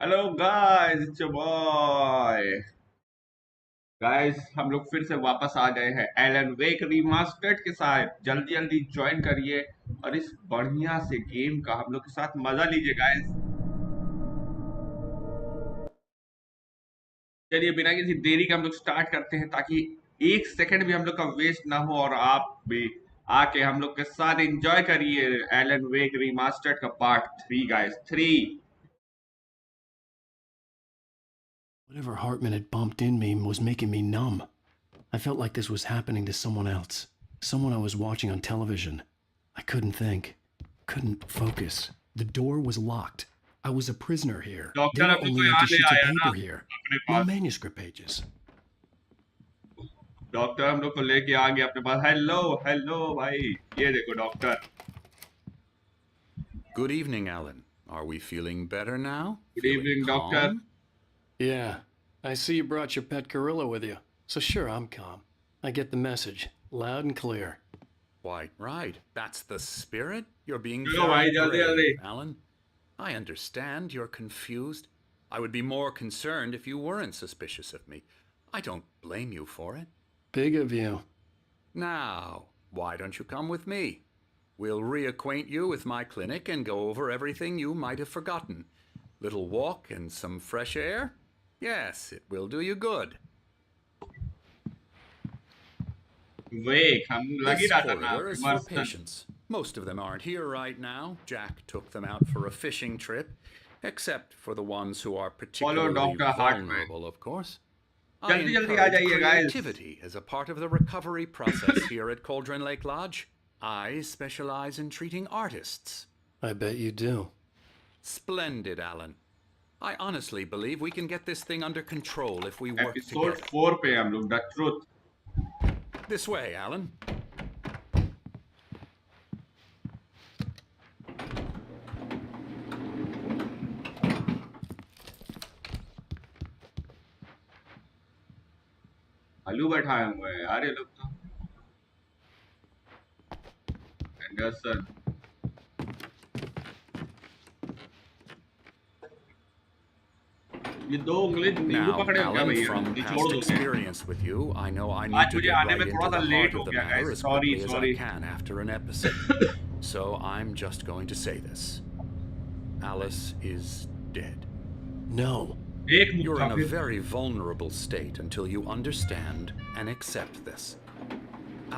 Hello guys, it's your boy. Guys, हम लोग फिर से वापस आ गए हैं एलन वेक रीमास्टर्ड के साथ। जल्दी जल्दी ज्वाइन करिए और इस बढ़िया से गेम का हम लोग के साथ मजा लीजिए गाइस। चलिए बिना किसी देरी के हम लोग स्टार्ट करते हैं, ताकि एक सेकंड भी हम लोग का वेस्ट ना हो और आप भी आके हम लोग के साथ एंजॉय करिए एलन वेक रीमास्टर्ड का part 3 guys, 3। Whatever Hartman had bumped in me was making me numb. I felt like this was happening to someone else. Someone I was watching on television. I couldn't think. Couldn't focus. The door was locked. I was a prisoner here. Doctor There were अभी तो only यहाँ empty ले sheets of आया ना paper here. अपने No पास। manuscript pages. Doctor हम लोग को लेके आ गया अपने पास। हेलो हेलो भाई, ये देखो doctor. Good evening, Alan. Are we feeling better now? Good Feeling evening doctor. calm? Yeah, I see you brought your pet gorilla with you. So sure, I'm calm. I get the message, loud and clear. Quite right. That's the spirit. You're being चलो भाई, very जल्दी जल्दी। brave, Alan. I understand you're confused. I would be more concerned if you weren't suspicious of me. I don't blame you for it. Big of you. Now, why don't you come with me? We'll reacquaint you with my clinic and go over everything you might have forgotten. Little walk and some fresh air? Yes, it will do you good. वेक हम लग ही This रहा था ना corridor is for विमर्शन। patients. Most of them aren't here right now. Jack took them out for a fishing trip, except for the ones who are particularly Dr. Hartman. vulnerable, of course. I जल्दी जल्दी आ encourage जाइए guys. creativity as a part of the recovery process here at Cauldron Lake Lodge. I specialize in treating artists. I bet you do. Splendid, Alan. I honestly believe we can get this thing under control if we work episode together. 4 पे हम लोग the truth. This way, Alan. आलू बैठाए हुए हैं यार ये लोग तो। एंडरसन। ये दो उंगली नींबू Now, पकड़े हो क्या Alan, भैया? from ये छोड़ past दोगे? experience with you, I know I need आज to मुझे get आने right में into थोड़ा सा the लेट heart हो of the गया matter guys, as sorry quickly as I sorry. can after an episode. So I'm just going to say this. Alice is dead. No. एक You're मुक्का in a फिर। very vulnerable state until you understand and accept this.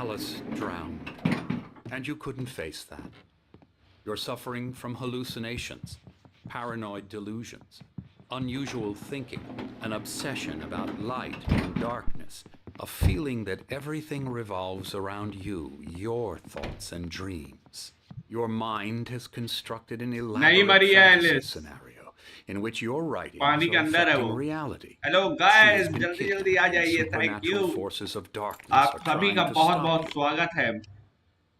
Alice drowned, and you couldn't face that. You're suffering from hallucinations, paranoid delusions, unusual thinking, an obsession about light and darkness, a feeling that everything revolves around you, your thoughts and dreams. Your mind has constructed an नहीं elaborate मरी है fantasy Alice, scenario in which your writings पानी के are अंदर है affecting वो। reality. Hello She guys, has been जल्दी जल्दी आ kidnapped, and जाइए। Thank you. supernatural forces of darkness आप are सभी trying का to बहुत stop बहुत you. स्वागत है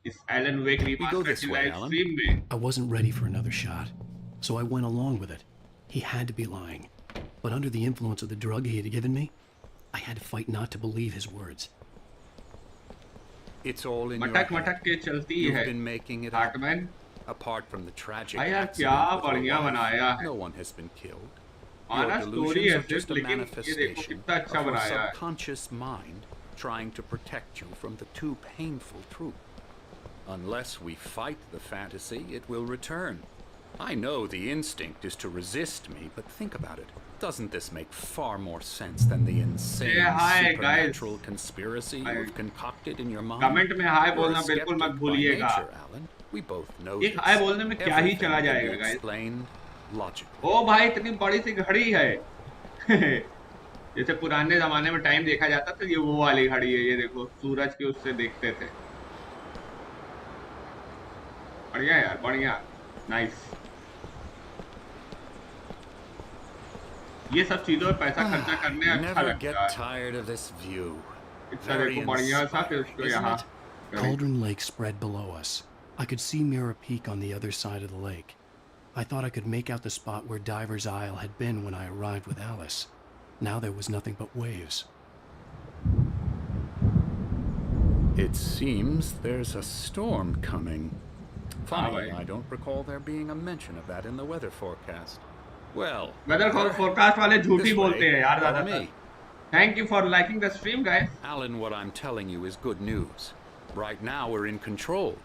इस Alan Wake We go remastered this की way, लाइव Alan. स्ट्रीम में। I wasn't ready for another shot, so I went along with it. He had to be lying. But under the influence of the drug he had given me, I had to fight not to believe his words. It's all in your मटक head. मटक के चलती You've है been making it up. Hartman. Apart from the tragic भाई यार क्या accident with बढ़िया your wife, बनाया है। no one has been killed. आना Your स्टोरी delusions है are सिर्फ, just a लेकिन ये देखो manifestation कितना अच्छा of your बनाया है। subconscious mind trying to protect you from the too painful truth. Unless we fight the fantasy, it will return. I know the instinct is to resist me, but think about it. Doesn't this make far more sense than the insane hi, supernatural guys. conspiracy Hi. you've concocted in your mind? Comment में हाय You're बोलना a बिल्कुल मत skeptic by भूलिएगा। nature, Alan. We both know एक this. हाय बोलने में क्या ही चला Everything can जाएगा be गाइस। explained logically. ओ भाई, इतनी बड़ी सी घड़ी है। जैसे पुराने जमाने में टाइम देखा जाता था, ये वो वाली घड़ी है। ये देखो, सूरज के उससे देखते थे। बढ़िया यार, बढ़िया, नाइस। ये सब चीजों पे पैसा खर्चा करने अच्छा Never लगता get है। tired of this view. इतना Very देखो बढ़िया सा कि inspiring, उसको isn't यहाँ it? Cauldron Lake spread below us. I could see Mirror Peak on the other side of the lake. I thought I could make out the spot where Diver's Isle had been when I arrived with Alice. Now there was nothing but waves. It seems there's a storm coming. Funny, wait. I don't recall there being a mention of that in the weather forecast. Well, weather Agar, forecast वाले झूठी this बोलते way. हैं यार Follow ज्यादातर. me. Thank you for liking the stream guys. Alan, what I'm telling you is good news. Right now, we're in control.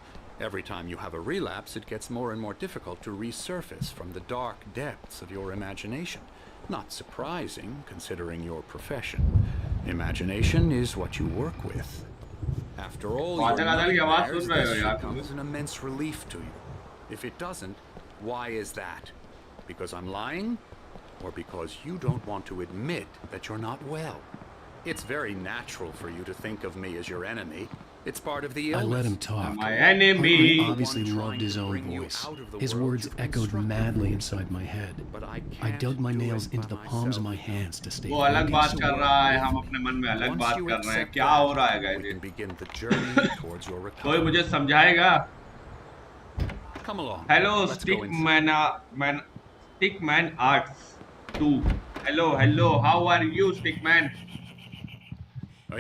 Every time you have a relapse, it gets more and more difficult to resurface from the dark depths of your imagination. Not surprising, considering your profession. Imagination is what you work with. After all your बादल आदल की आवाज nightmares, सुन रहे हो this यार should come तुम. as an immense relief to you. If it doesn't, why is that? Because I'm lying? Or because you don't want to admit that you're not well? It's very natural for you to think of me as your enemy. It's part of the I illness. let him talk. My Hartman enemy. obviously One loved trying his to own bring you voice. out of the His world words you've echoed constructed madly for inside my yourself. head. But I I can't dug my do nails it into by the palms of myself. my hands to stay वो अलग focused. बात कर रहा है, With हम me. अपने मन में अलग Once बात you कर रहे हैं. accept क्या हो रहा है that, we guys? can begin the journey towards your कोई recovery. मुझे समझाएगा? Come along. Hello Let's stick go inside. Man stick man arts 2. Hello how are you stick man?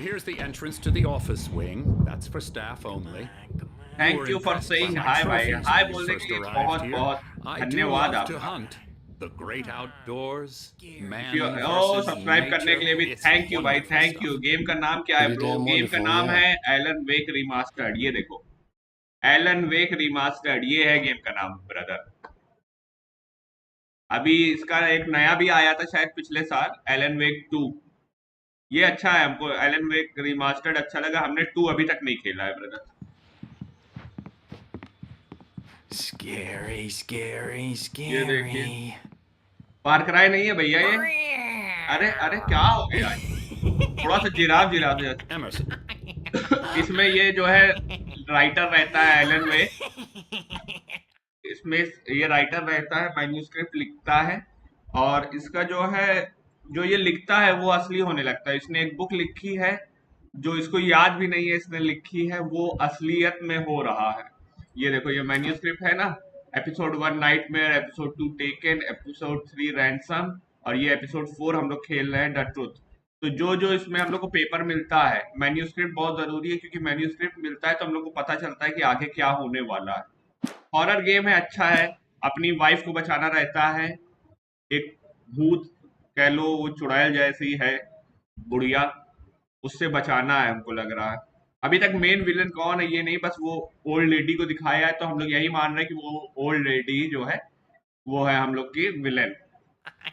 Here's the entrance to the office wing. That's for staff only. You were thank you for impressed by saying my हाय भाई. trophies hi when you बोलने के first लिए arrived बहुत here. बहुत I do धन्यवाद love to आपका. hunt. The great outdoors, man ओ versus subscribe करने nature. के लिए भी It's थैंक यू भाई, wonderful thank you. stuff. Game का नाम क्या है Pretty ब्रो? damn गेम का wonderful, नाम yeah. है एलन वेक रिमास्टर्ड. ये देखो, एलन वेक रिमास्टर्ड, ये है गेम का नाम ब्रदर. अभी इसका एक नया भी आया था शायद पिछले साल, एलन वेक 2. ये अच्छा है, हमको एलन वेक रिमास्टर्ड अच्छा लगा. हमने 2 अभी तक नहीं खेला है ब्रदर. Scary, scary, ये देखिए, scary. फार क्राई नहीं है भैया ये. अरे अरे क्या हो गया? थोड़ा सा जिराफ जिराफ जैसा. Emerson, इसमें ये जो है राइटर रहता है एलन वेक. इसमें ये राइटर रहता है, मैन्यूस्क्रिप्ट लिखता है, और इसका जो है, जो ये लिखता है वो असली होने लगता है. इसने एक बुक लिखी है जो इसको याद भी नहीं है इसने लिखी है, वो असलियत में हो रहा है. ये देखो, ये मैन्यूस्क्रिप्ट है ना. Episode 1 nightmare, episode 2 taken, episode 3 ransom, और ये एपिसोड 4 हम लोग खेल रहे हैं द ट्रुथ. तो जो जो इसमें हम लोग को पेपर मिलता है, मैन्यूस्क्रिप्ट बहुत जरूरी है, क्योंकि मैन्यूस्क्रिप्ट मिलता है तो हम लोग को पता चलता है कि आगे क्या होने वाला है. हॉरर गेम है, अच्छा है. अपनी वाइफ को बचाना रहता है. एक भूत कह लो, वो चुड़ैल जैसी है बुढ़िया, उससे बचाना है हमको लग रहा है. अभी तक मेन विलन कौन है ये नहीं, बस वो ओल्ड लेडी को दिखाया है, तो हम लोग यही मान रहे हैं कि वो ओल्ड लेडी जो है वो है हम लोग की villain.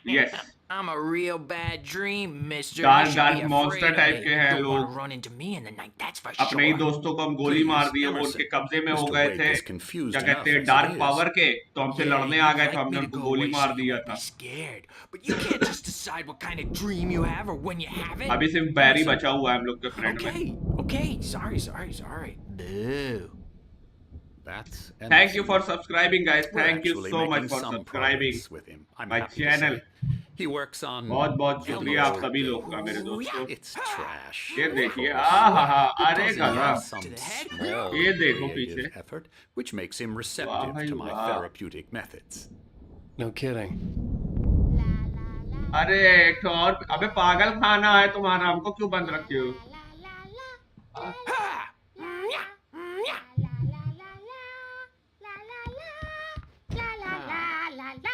Yes. I'm a real bad dream, mister. Dark, You should dark be monster afraid type of के me. हैं Don't लोग. want to run into me in the night, that's for अपने ही sure. दोस्तों को हम गोली Please, मार दिए, वो Emerson. उनके कब्जे में हो Mr. गए Wake थे. is confused क्या कहते हैं, enough as dark it is. Power के, तो हमसे Yeah, लड़ने आ you'd गए, like तो हमने me to उनको go गोली away so मार you दिया won't था. be scared. But you can't just decide what kind of dream you have or when you have it. अभी सिर्फ बैरी बचा हुआ है हम लोग के फ्रेंड में. Okay. Sorry. Boo. That's thank you Emerson. For subscribing guys. We're thank you actually so much making for some subscribing progress with him. I'm my happy to channel. say. He works on. बहुत बहुत शुक्रिया आप Hello, सभी Big. लोग का, मेरे दोस्तों. It's trash. ये of देखिए, course. आहा, अरे Doesn't गधा. have To some the head. small ये देखो creative पीछे. effort, which makes him वाह receptive भाई to my वाह. therapeutic methods. No kidding. अरे एक तो और, अबे पागल खाना है तुम्हारा, हमको क्यों बंद रखे हो?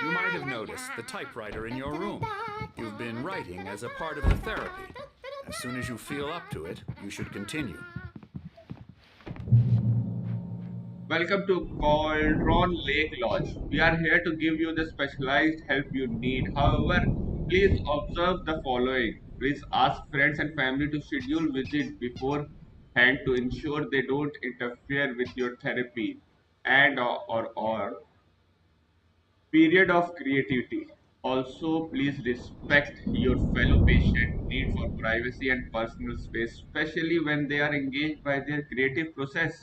You might have noticed the typewriter in your room. You've been writing as a part of the therapy. As soon as you feel up to it, you should continue. Welcome to Cauldron Lake Lodge. We are here to give you the specialized help you need. However, please observe the following. Please ask friends and family to schedule visit beforehand to ensure they don't interfere with your therapy and or period of creativity. Also, please respect your fellow patient need for privacy and personal space, especially when they are engaged by their creative process.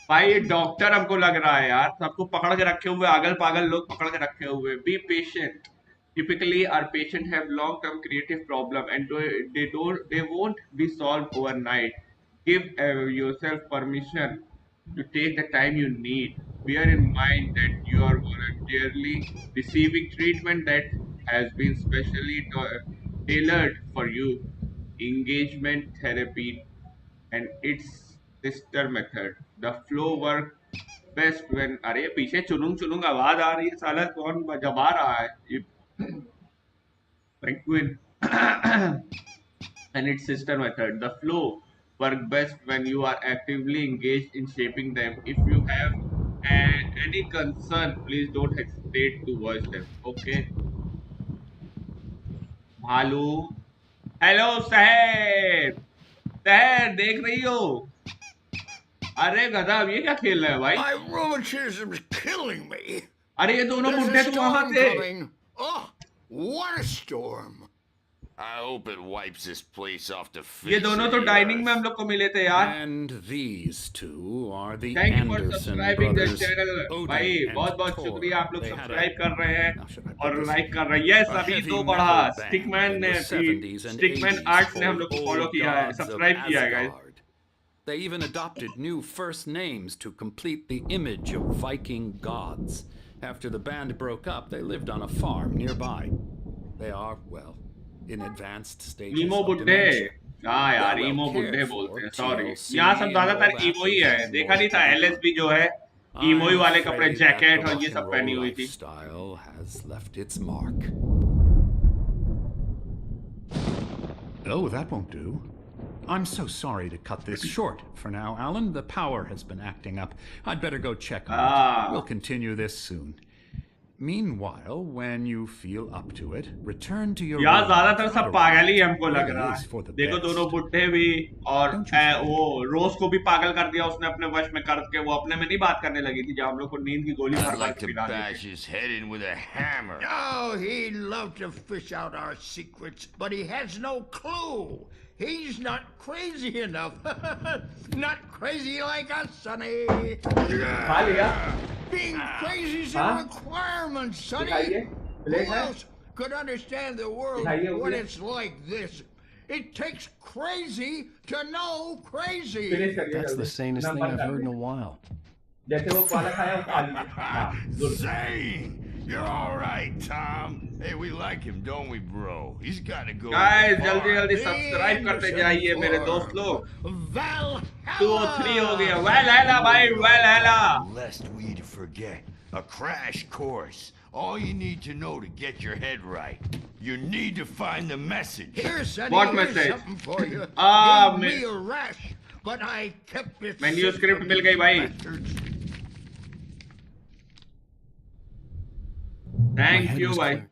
भाई ये doctor हमको लग रहा है यार, सबको पकड़ के रखे हुए, अगल पागल लोग पकड़ के रखे हुए. Be patient. Typically, our patients have long-term creative problem and they won't be solved overnight. Give yourself permission to take the time you need. Bear in mind that you are voluntarily receiving treatment that has been specially tailored for you. Engagement therapy and its sister method, the flow work, best when, अरे पीछे चुनुंग चुनुंग आवाज आ रही है, साला कौन जबा रहा है ये? Penguin and its sister method. The flow work best when you are actively engaged in shaping them. If you have any concern, please don't hesitate to voice them. Okay. भालू, हेलो शहर, शहर देख रही हो? अरे गधा, अब ये क्या खेल रहा है भाई? My rheumatism is killing me. अरे ये दोनों There's बुड्ढे a तो वहां storm थे। coming. Oh, what a storm. I hope it wipes this place off the face. ये दोनों of तो the डाइनिंग में earth. हम लोग को मिले थे यार। And these two are the thank you for Anderson subscribing this brothers. Channel Odin भाई, and बहुत बहुत Thor. शुक्रिया, आप लोग They had सब्सक्राइब a- कर रहे हैं How should I put और this? लाइक कर रहे हैं। यस, A अभी heavy तो metal बढ़ा band स्टिकमैन in ने the 70s and Stickman 80s arts ने हम लोग को called फॉलो Old किया है, Gods of सब्सक्राइब किया है guys. Asgard. They even adopted new first names to complete the image of Viking gods. After the band broke up, they lived on a farm nearby. They are, well, in advanced stages ईमो of बुड्ढे, dementia. हाँ यार They're well ईमो cared बुड्ढे for, बोलते हैं, sorry. TLC यहाँ सब and ज्यादातर all that, ईमो ही है, there's देखा नहीं था? more to एलएसबी जो है ईमो ही I'm वाले कपड़े, afraid that जैकेट the और ये rock सब and पहनी roll हुई थी। lifestyle has left its mark. Oh, that won't do. I'm so sorry to cut this short for now, Alan. The power has been acting up. I'd better go check on it. We'll continue this soon. Meanwhile, when you feel up to it, return to your यार room. ज्यादातर सब पागल ही हमको लग Maybe रहा it's है। for the देखो best. दोनों बुड्ढे भी और Don't you think? वो रोज को भी पागल कर दिया उसने अपने वश में करके, वो अपने में नहीं बात करने लगी थी जब हम लोग को नींद की गोली I'd भर भर like के to पिला दी bash थी। his head in with a hammer. Oh, he'd love to fish out our secrets, but he has no clue. He's not crazy enough. Not crazy like us, Sonny. खा लिया? Being crazy is a Huh? requirement, Sonny. दिखाइए, Who plate है? else could understand the world दिखाइए, when plate. it's like this? It takes crazy to know crazy. Finish करिए That's the जल्दी। sanest thing number I've कर heard in they. a while. जैसे वो वाला खाया वो खा लीजिए। हाँ, good. Zane! You're all right, Tom. Hey, we like him, don't we, bro? He's got to go. Guys to the जल्दी farm. जल्दी सब्सक्राइब करते जाइए मेरे दोस्त लोग। Valhalla! 2 और 3 हो गया। वेल हैला भाई, वेल हैला। Lest we forget, a crash course. All you need to know to get your head right. You need to find the message. Here's Sonny, What here's message? something for you. Ah, Gave me- me a rash, but I kept it. Manuscript secret. मिल गई भाई। Bastards. My thank head you was भाई। clear.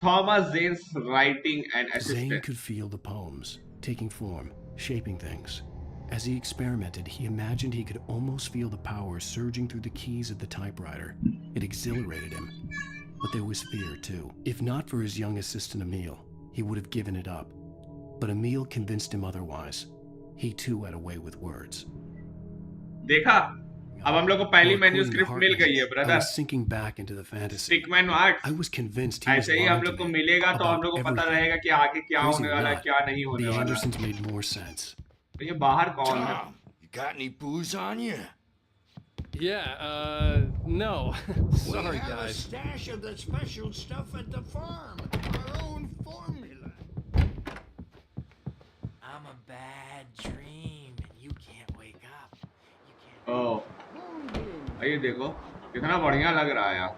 Thomas Zane's writing and Zane assistant. could feel the poems, taking form, shaping things. As he experimented, he imagined he could almost feel the power surging through the keys of the typewriter. It exhilarated him. But there was fear, too. If not for his young assistant Emil, he would have given it up. But Emil convinced him otherwise. He too had a way with words. देखा, अब हम लोग को पहली Well, according to manuscript mill Hartman, गई है I brother. was sinking back into the fantasy. Stickman arts. I was convinced he was ऐसे ही हम lying लोग to को me मिलेगा तो हम about लोग को पता everything. रहेगा कि आगे क्या Crazy होने or वाला है, not, क्या नहीं होने the वाला है। Andersons made more sense. तो ये बाहर कौन है? Tom, you got any booze on you? Yeah, no. Sorry, We have a guys. stash of the special stuff at the farm. Our own formula. I'm a bad dream, and you can't wake up. You can't. ओह, ये देखो कितना बढ़िया लग रहा है यार।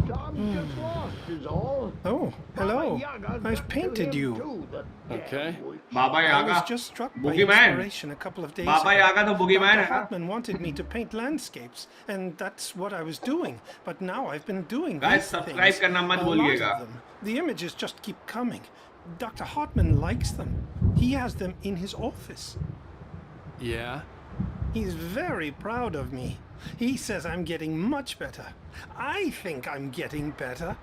Tom's just lost is all. Oh, hello. Yaga's I've got to painted him you. too, the Okay. damn witch. Baba I यागा, was just struck by Boogeyman. inspiration a couple of days Baba ago. यागा तो bogeyman Dr. है ना? Hartman wanted me to paint landscapes, and that's what I was doing. But now I've been doing Guys, these subscribe things. करना मत A lot भूलिएगा। of them. The images just keep coming. Dr. Hartman likes them. He has them in his office. Yeah? He's very proud of me. He says I'm getting much better. I think I'm getting better.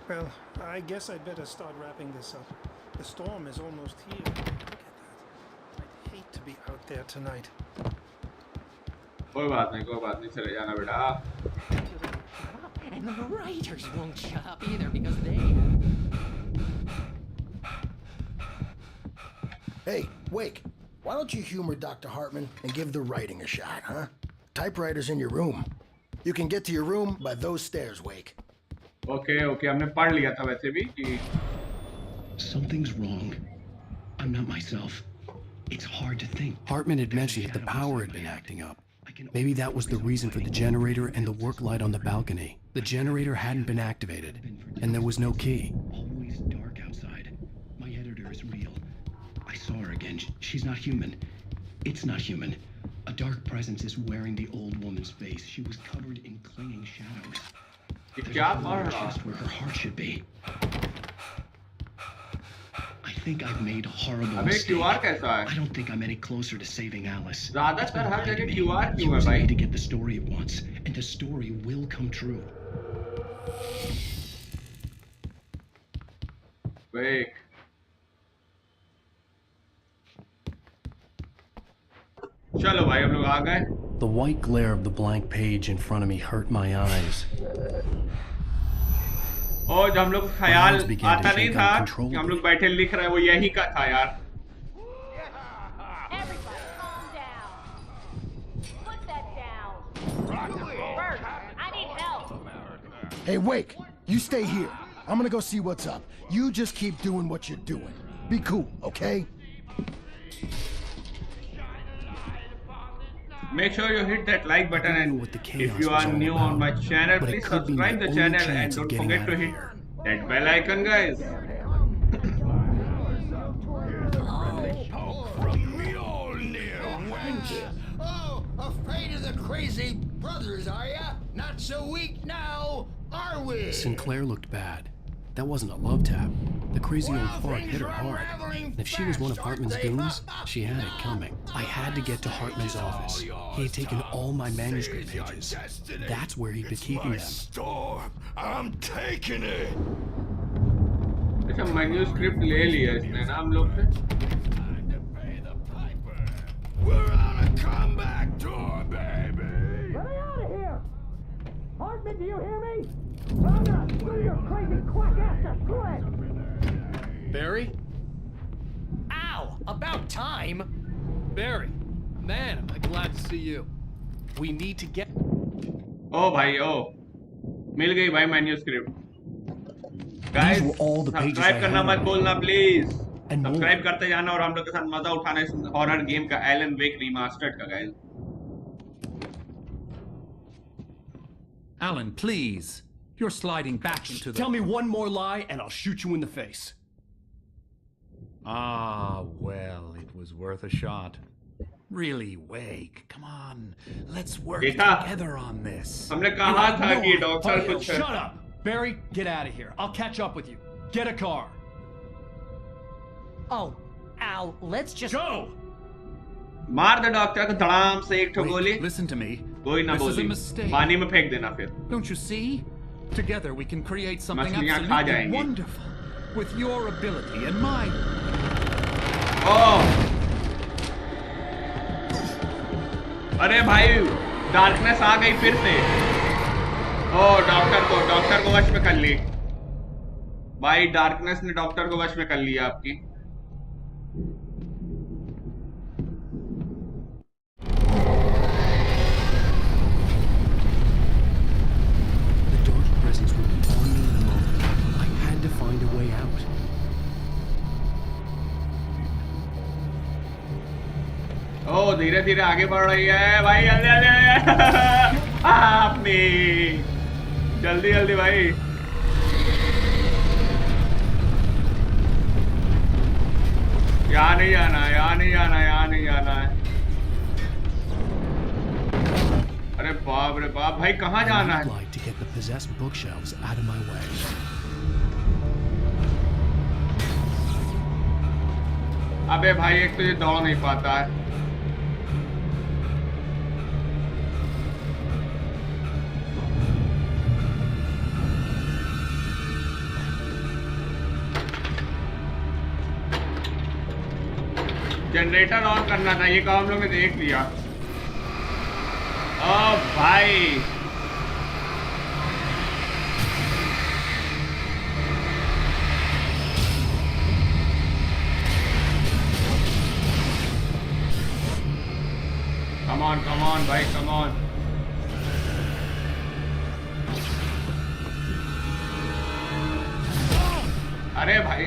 Well, I guess I'd better start wrapping this up. The storm is almost here. Look at that. I'd hate to be out there tonight. कोई बात नहीं, चले जाना बेटा। And the writers won't shut up either because they. Hey, Wake, why don't you humor Dr. Hartman and give the writing a shot, huh? Typewriter's in your room. You can get to your room by those stairs, Wake. Okay okay, हमने पढ़ लिया था वैसे भी कि Something's wrong. I'm not myself. It's hard to think. Hartman had mentioned that the power had been acting up. Maybe that was the reason for the generator and the work light on the balcony. The generator hadn't been activated, and there was no key. Always dark outside. My editor is real. I saw her again. She's not human. It's not human. A dark presence is wearing the old woman's face. She was covered in clinging shadows. There's a hole in her chest where her heart should be. I think I've made a horrible mistake. I don't think I'm any closer to saving Alice. ज़्यादातर हर जगह QR She क्यों है was भाई? made to get the story at once, and the story will come true. Wait. चलो भाई हम लोग आ गए. The white glare of the blank page in front of me hurt my eyes. और जब हम लोग ख्याल आता नहीं था कि हम लोग बैठे लिख रहे हैं, वो यही का था यार. Hey, Wake, you stay here. I'm gonna go see what's up. You just keep doing what you're doing. Be cool, okay? Make sure you hit that like button, and if you are new on my channel, please subscribe the channel and don't forget to hit that bell icon, guys. Oh, afraid of the crazy brothers, are ya? Not so weak now, are we? Sinclair looked bad. That wasn't a love tap. The crazy old fart hit her hard. And if she was one of Hartman's goons, she had it coming. I had to get to Hartman's office. He had taken all my manuscript pages. That's where he'd been keeping them. Storm. I'm taking it. अच्छा manuscript ले लिया इसने ना हम लोग से. We're on a comeback tour, baby. Get me out of here! Hartman, do you hear me? I'm gonna screw your crazy quack ass to shreds! Barry? Ow! About time! Barry! Man, am I glad to see you. We need to get... ओ भाई ओ मिल गई भाई manuscript. Guys subscribe करना मत भूलना please. Subscribe करते जाना और हम लोग के साथ मजा उठाना इस हॉरर गेम का एलन वेक रीमास्टर्ड का guys. Alan, please. You're sliding back into the... Tell me one more lie and I'll shoot you in the face. Ah, well, it was worth a shot. Really, Wake, come on. Let's work together on this. हमने कहा था कि doctor कुछ... Shut up! Barry, get out of here. I'll catch up with you. Get a car. Oh, Al, let's just... Go! मार दे doctor को धड़ाम से एक ठो गोली. Listen to me. कोई ना This is a बोली. mistake. पानी में फेंक देना फिर. Don't you see? Together we can create something मछलियाँ खा absolutely जाएंगी. wonderful. With your ability and mine. ओह! अरे भाई डार्कनेस आ गई फिर से. ओह डॉक्टर को वश में कर ली. भाई डार्कनेस ने डॉक्टर को वश में कर लिया आपकी. Presence would be on me in a moment. I had to find a way out. ओ धीरे धीरे आगे बढ़ रही है भाई. आपने जल्दी जल्दी भाई. यहाँ नहीं जाना है, यहाँ नहीं जाना है, यहाँ नहीं जाना है. अरे बाप रे बाप भाई कहाँ जाना है? To get the possessed bookshelves out of my way. अबे भाई एक तो ये दौड़ नहीं पाता है. जनरेटर ऑन करना था, ये काम हम लोग ने देख लिया. ओ भाई come on भाई come on. अरे भाई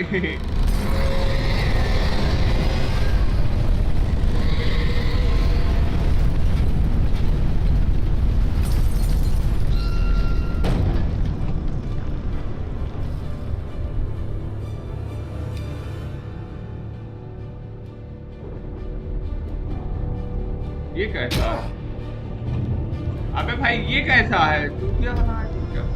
ये कैसा? अबे भाई ये कैसा है? चूतिया बना है क्या?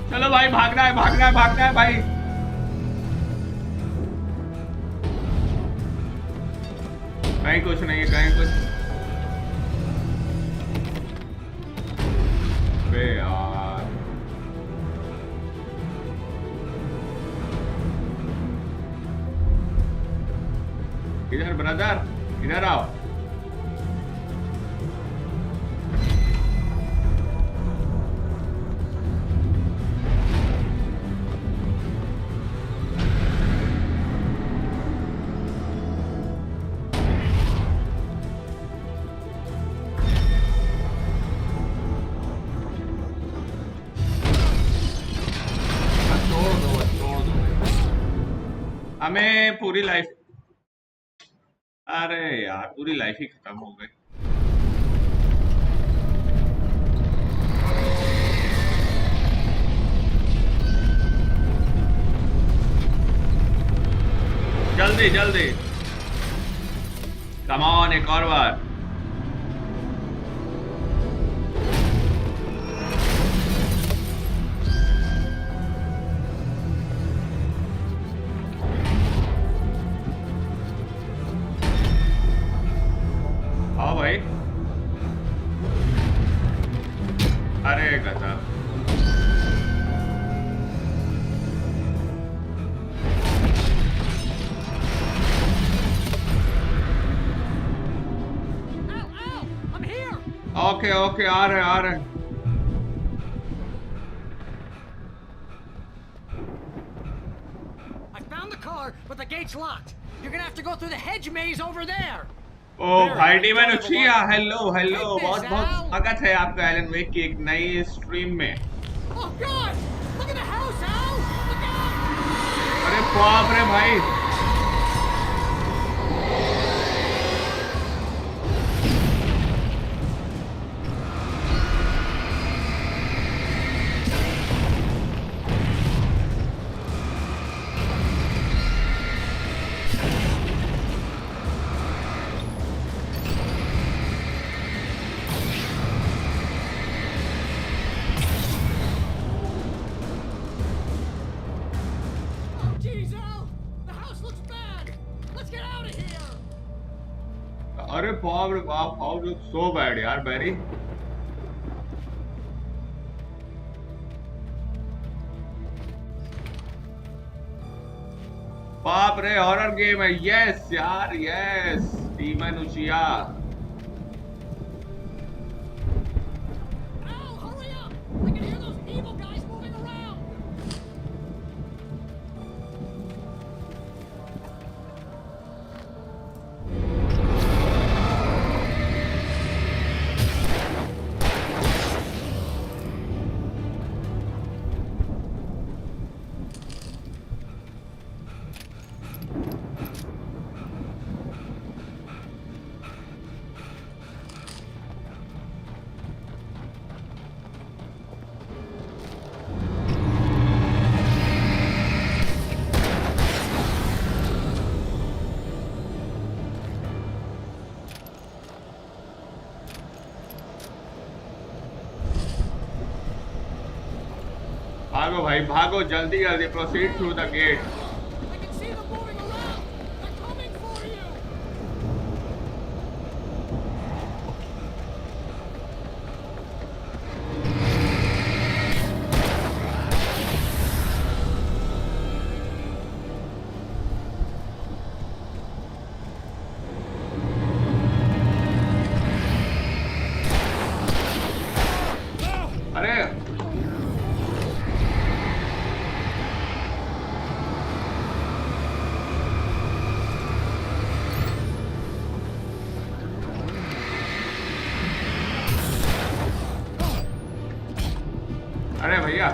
चलो भाई भागना है भागना है भागना है भाई। कहीं कुछ नहीं है कहीं कुछ। बे यार इधर ब्रदर इधर आओ। हमें पूरी लाइफ, अरे यार पूरी लाइफ ही खत्म हो गई। जल्दी जल्दी कम ऑन एक और बार। हाँ भाई अरे गधा ओके ओके आ रहे आ रहे। I found the car, but the gate's locked. You're gonna have to go through the hedge maze over there. ओ भाई डीमन उछिया हेलो हेलो बहुत बहुत स्वागत है आपका एलन वेक की एक नई स्ट्रीम में। Oh God! Look at the house, Al! Look out! अरे बाप रे भाई अरे बाप रे बाप हाउ लुक सो बैड यार बैरी। बाप रे हॉरर गेम है। यस यार यस डीमन उचिया। भागो भाई भागो, जल्दी जल्दी proceed through the gate. I can see them moving around. They're coming for you. अरे अरे भैया,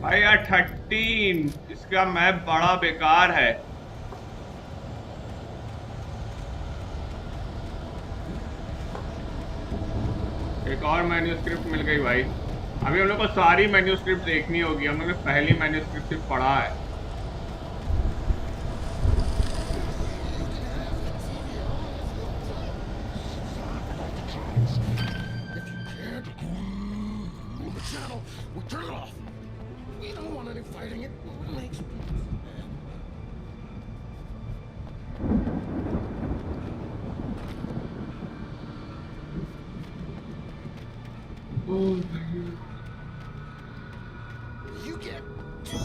भाई यार 13, इसका मैप बड़ा बेकार है। एक और मैन्यूस्क्रिप्ट मिल गई भाई। अभी हम लोग को सारी मैन्यूस्क्रिप्ट देखनी होगी, हम लोग ने पहली मैन्यूस्क्रिप्ट सिर्फ पढ़ा है। You get 2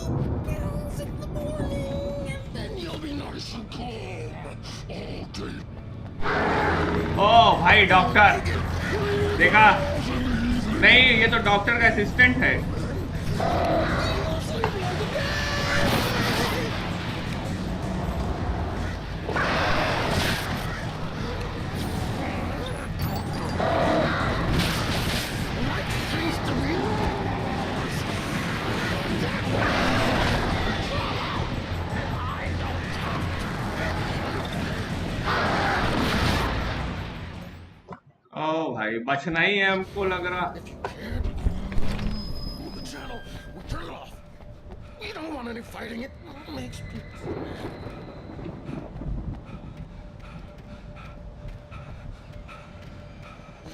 pills in the morning, and then you'll be nice and calm all day. ओ भाई डॉक्टर, देखा नहीं, ये तो डॉक्टर का असिस्टेंट है। ओ भाई बचना ही है हमको लग रहा। The channel will turn it off. We don't want any fighting. It makes people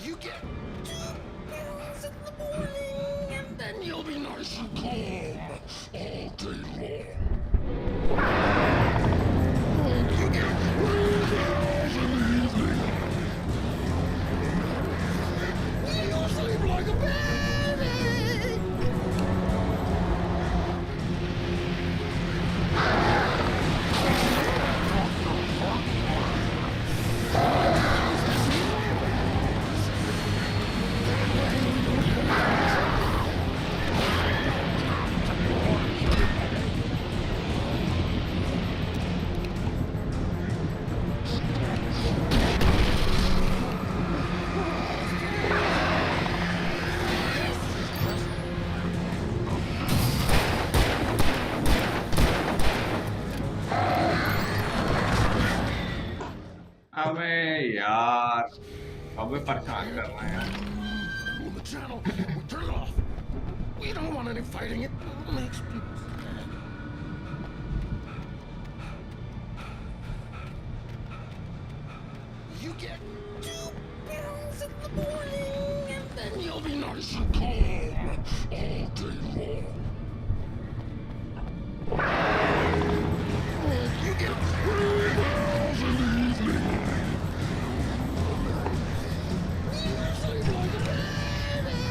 You get 2 pills in the morning, and then you'll be nice and calm all day long. You get 3 pills in the evening. You'll sleep like a baby. अबे यार, अबे परेशान कर रहा है यार। The channel will turn it off. We don't want any fighting. It makes people You get 2 pills in the morning, and then you'll be nice and calm all day long. You get 3 pills in the evening. You sleep like a baby.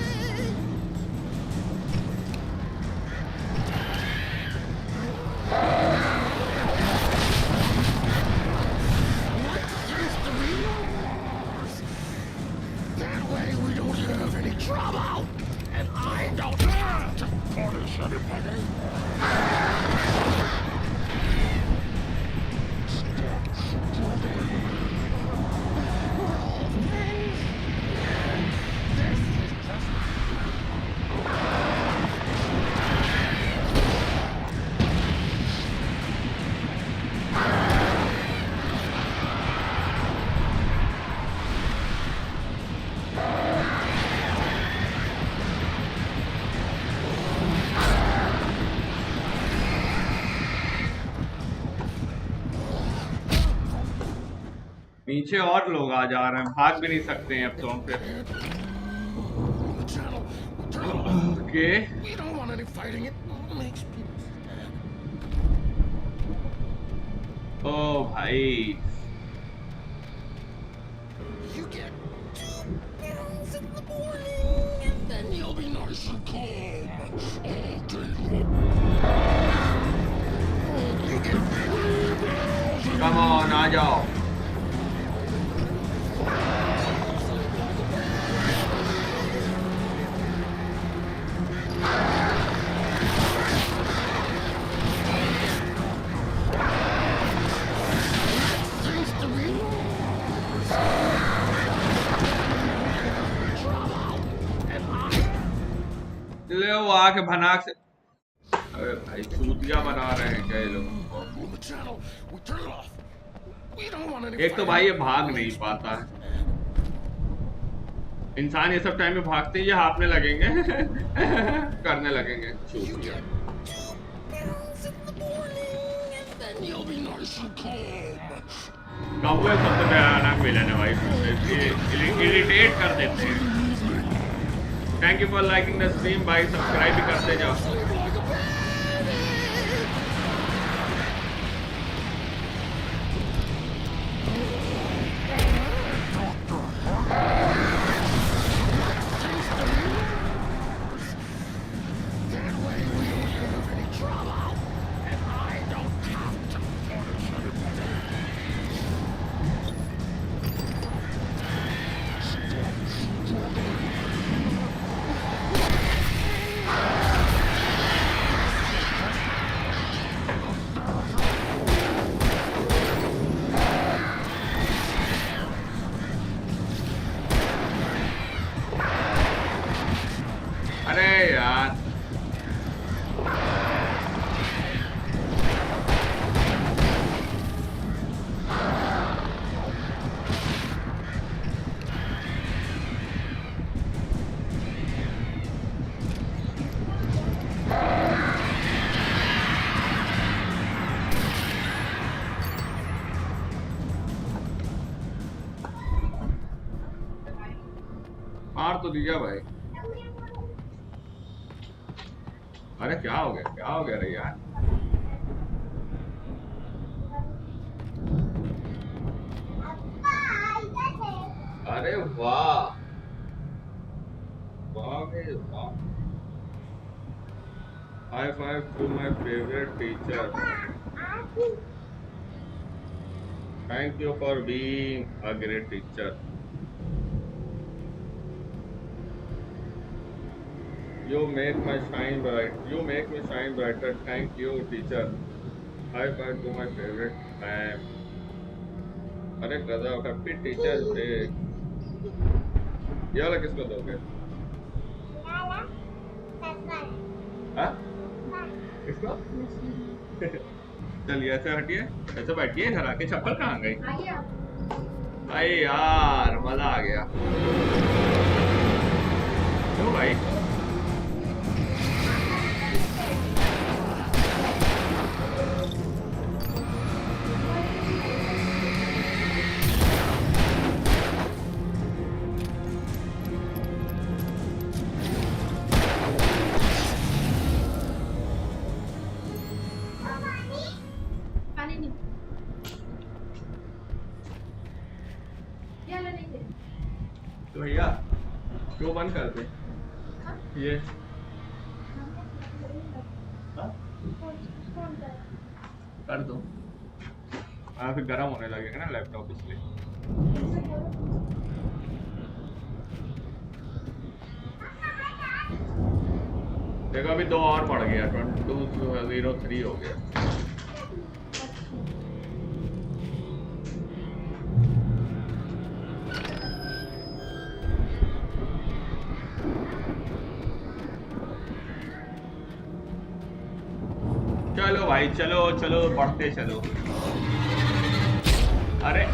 Like used to be yours. That way we don't have any trouble. And I don't have to punish पीछे और लोग आ जा रहे हैं, भाग भी नहीं सकते हैं अब तो हम फिर। ओके ओ भाई कम ऑन आ जाओ। ले वो आके भनाक से। अरे भाई चूतिया बना रहे हैं क्या ये लोग। एक तो भाई ये भाग नहीं पाता है, इंसान ये सब टाइम में भागते ही ये हाँफने लगेंगे करने लगेंगे चूतिया। कौवे सबसे भयानक विलन है भाई, इरिटेट कर देते हैं। Thank you for liking the stream भाई, सब्सक्राइब भी करते जाओ। अरे यार मार तो दिया भाई। अरे क्या हो गया रे यार। अरे वाह वाह, high five to my favourite teacher, thank you for being a great teacher, You make me shine brighter. Thank you, teacher. High five to my favorite ma'am. अरे गधा, हैप्पी टीचर्स डे। ये वाला किसको दोगे? हाँ? किसको? चलिए ऐसे हटिए, ऐसे बैठिए, इधर आके। चप्पल कहाँ गई? भाई यार मजा आ गया। क्यों भाई? तो भैया क्यों बंद कर दे ये? कर दो। हाँ फिर गर्म होने लगेगा ना लैपटॉप, इसलिए। देखो अभी 2 और बढ़ गया, 2203 हो गया। चलो भाई चलो चलो बढ़ते चलो। अरे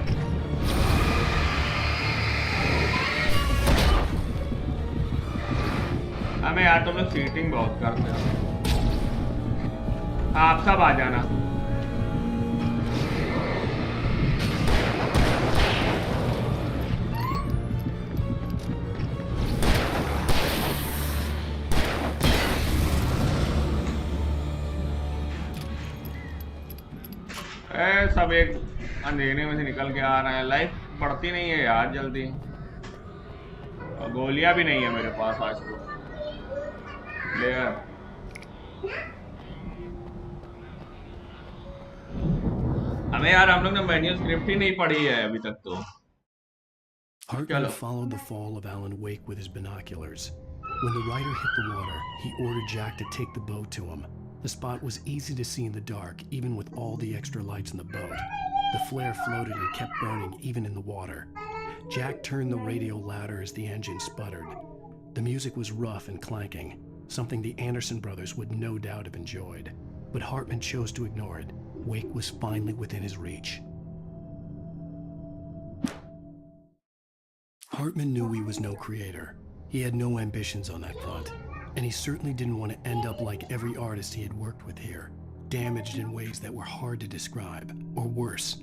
हमें यार तुम लोग सीटिंग बहुत करते हो। आप सब आ जाना। सब एक अंधेरे में से निकल के आ रहे हैं। लाइफ बढ़ती नहीं है यार जल्दी, और गोलियां भी नहीं है मेरे पास आज तो। प्लेयर हमें यार, हम लोग ने मेन्यू स्क्रिप्ट ही नहीं पढ़ी है अभी तक तो। Hartman followed the fall of Alan Wake with his binoculars. When the rider hit the water, he ordered Jack to take the boat to him. The spot was easy to see in the dark, even with all the extra lights in the boat. The flare floated and kept burning even in the water. Jack turned the radio louder as the engine sputtered. The music was rough and clanking, something the Anderson brothers would no doubt have enjoyed. But Hartman chose to ignore it. Wake was finally within his reach. Hartman knew he was no creator. He had no ambitions on that front, and he certainly didn't want to end up like every artist he had worked with here, damaged in ways that were hard to describe, or worse.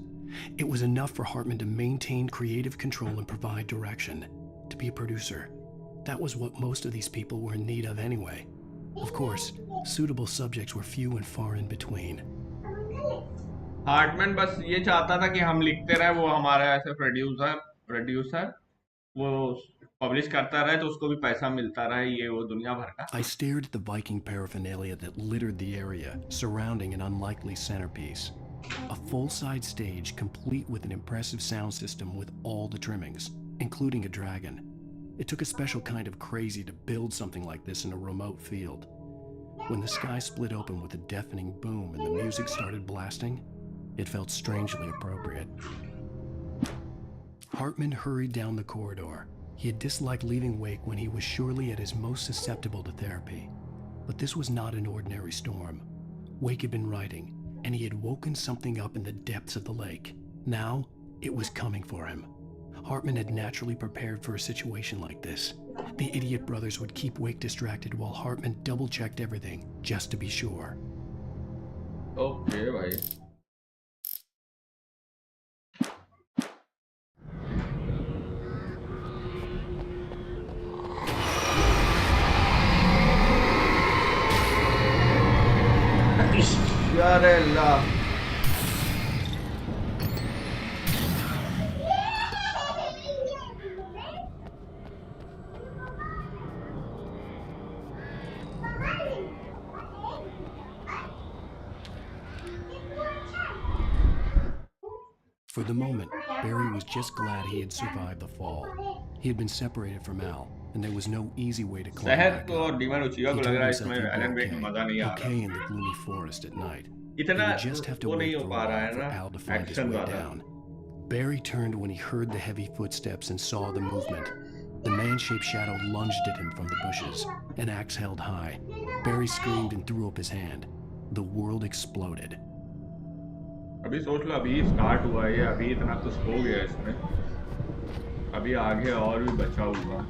It was enough for Hartman to maintain creative control and provide direction, to be a producer. That was what most of these people were in need of anyway. Of course, suitable subjects were few and far in between. Hartman बस ये चाहता था कि हम लिखते रहे, वो हमारा ऐसे प्रोड्यूसर वो पब्लिश करता रहे तो उसको भी पैसा मिलता रहे, ये वो दुनिया भर का। I stared at the Viking paraphernalia that littered the area, surrounding an unlikely centerpiece. A full-size stage complete with an impressive sound system with all the trimmings, including a dragon. It took a special kind of crazy to build something like this in a remote field. When the sky split open with a deafening boom and the music started blasting, it felt strangely appropriate. Hartman hurried down the corridor. He had disliked leaving Wake when he was surely at his most susceptible to therapy. But this was not an ordinary storm. Wake had been writing, and he had woken something up in the depths of the lake. Now, it was coming for him. Hartman had naturally prepared for a situation like this. The idiot brothers would keep Wake distracted while Hartman double-checked everything, just to be sure. Okay, bhai. For the moment, Barry was just glad he had survived the fall. He had been separated from Al, and there was no easy way to climb back up. He told himself he'd be okay in the gloomy forest at night. He would just have to wait for a while for Al to find his way down. Barry turned when he heard the heavy footsteps and saw the movement. The man-shaped shadow lunged at him from the bushes, an axe held high. Barry screamed and threw up his hand. The world exploded. अभी सोच लो, अभी start हुआ है, अभी इतना कुछ हो गया इसमें, अभी आगे और भी बचा हुआ।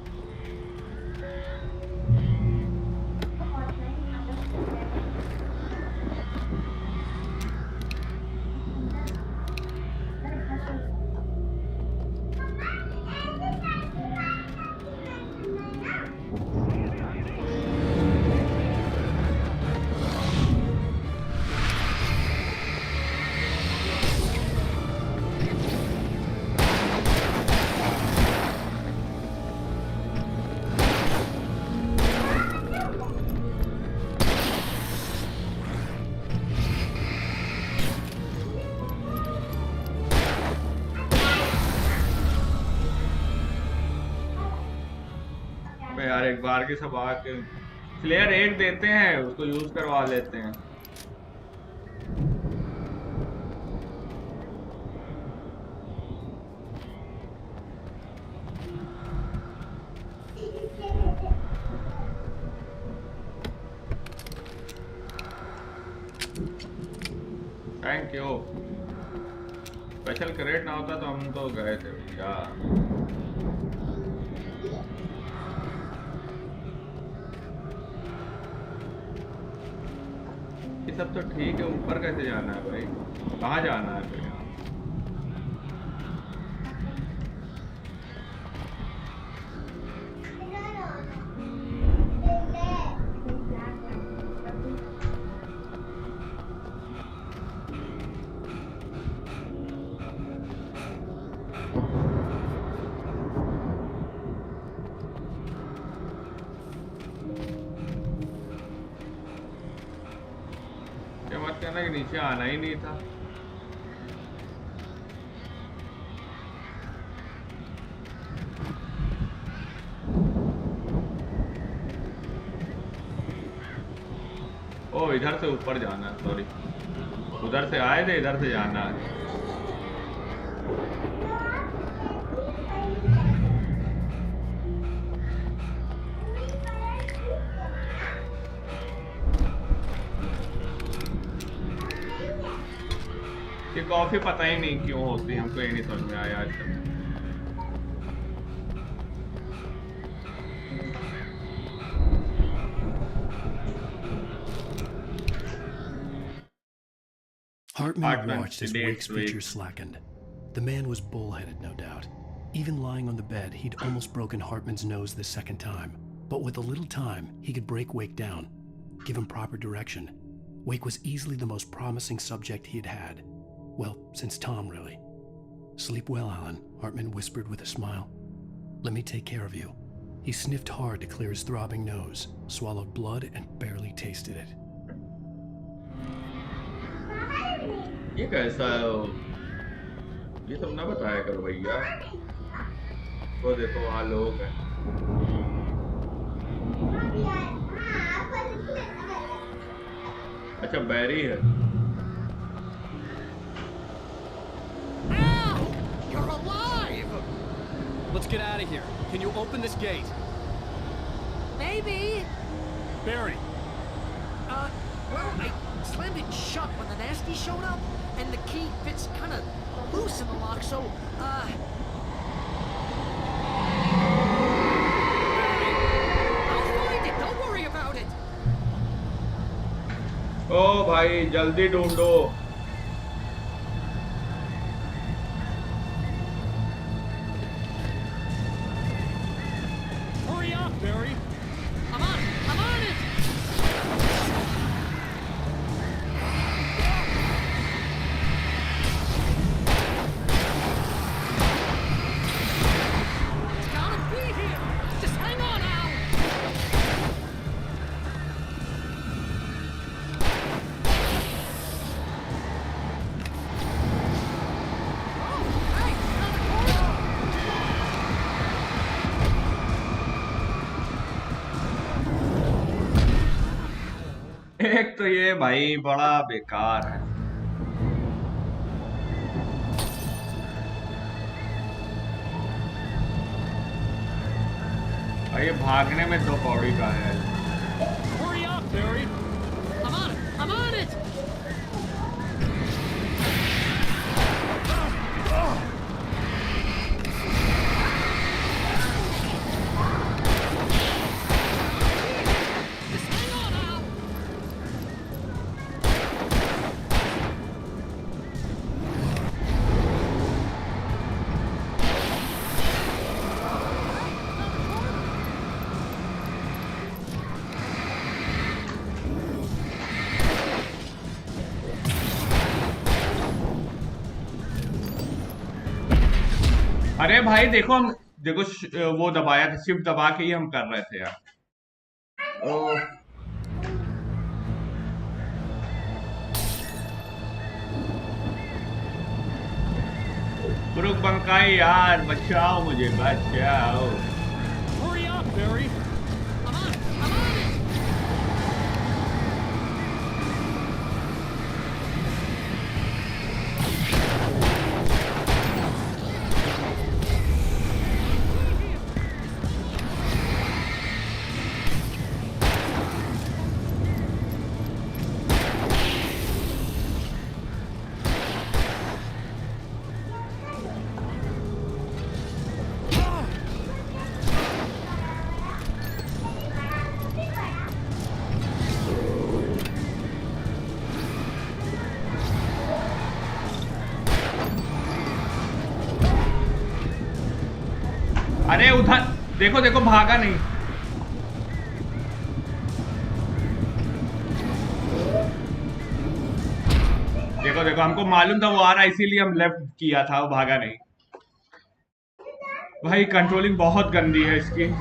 यार एक बार के सब आके फ्लेयर एक देते हैं, उसको यूज करवा लेते हैं। Thank you. स्पेशल क्रेट ना होता तो हम तो गए थे भैया। ये सब तो ठीक है, ऊपर कैसे जाना है भाई, कहाँ जाना है फिर यहाँ? था कि नीचे आना ही नहीं था। ओ इधर से ऊपर जाना है, सॉरी, उधर से आए थे, इधर से जाना है। ये कॉफी पता ही नहीं क्यों होती है, हमको ये नहीं समझ में आया आज तक। Hartman had watched as Wake's features slackened. The man was bullheaded, no doubt. Even lying on the bed, he'd almost broken Hartman's nose the second time. But with a little time, he could break Wake down, give him proper direction. Wake was easily the most promising subject he had had. Well, since Tom, really. Sleep well, Alan, Hartman whispered with a smile. Let me take care of you. He sniffed hard to clear his throbbing nose, swallowed blood, and barely tasted it. ये कैसा है? ये सब ना बताया करो भैया। वो देखो वहाँ लोग हैं। अच्छा बैरी है। Ow! You're alive! Let's get out of here. Can you open this gate? Maybe. Barry. Well, I slammed it shut when the nasty showed up, and the key fits kind of loose in the lock, so, Barry, I'll find it. Don't worry about it. ओ भाई जल्दी ढूंढो। Hurry up, Barry. I'm on it. I'm on it. It's gotta be here. Just hang on, Al. Oh, hey, found a corner. एक तो ये भाई बड़ा बेकार है। और ये भागने में दो पौड़ी का है। Hurry up, Barry. I'm on it. I'm on it. Just hang on, Al. अरे भाई देखो हम देखो वो दबाया था, शिफ्ट दबा के ही हम कर रहे थे यार। ओ ब्रुक बंकाई यार, बचाओ मुझे, बचाओ। Hurry up, Barry. I'm on it. I'm on it. अरे उधर देखो देखो, भागा नहीं। देखो देखो, हमको मालूम था वो आ रहा है, इसीलिए हम लेफ्ट किया था, वो भागा नहीं। भाई कंट्रोलिंग बहुत गंदी है इसकी।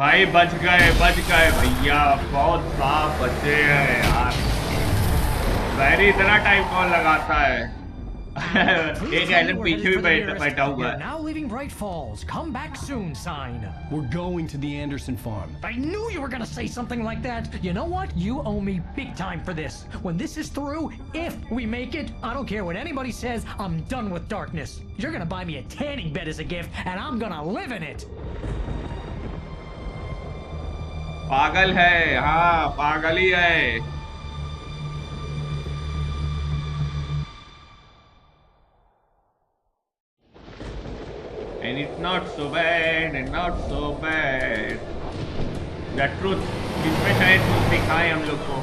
भाई बच गए भैया, बहुत साफ बचे हैं यार। बैरी इतना टाइम कौन लगाता है? एक एलन पीछे भी बैठा हुआ है। Now leaving Bright Falls. Come back soon sign. We're going to the Anderson farm. I knew you were gonna say something like that. You know what? You owe me big time for this. When this is through, if we make it, I don't care what anybody says, I'm done with darkness. You're gonna buy me a tanning bed as a gift, and I'm gonna live in it. पागल है, हाँ पागल ही है। And it's not so bad, and not so bad. The truth, इसमें शायद कुछ दिखाए हम लोग को,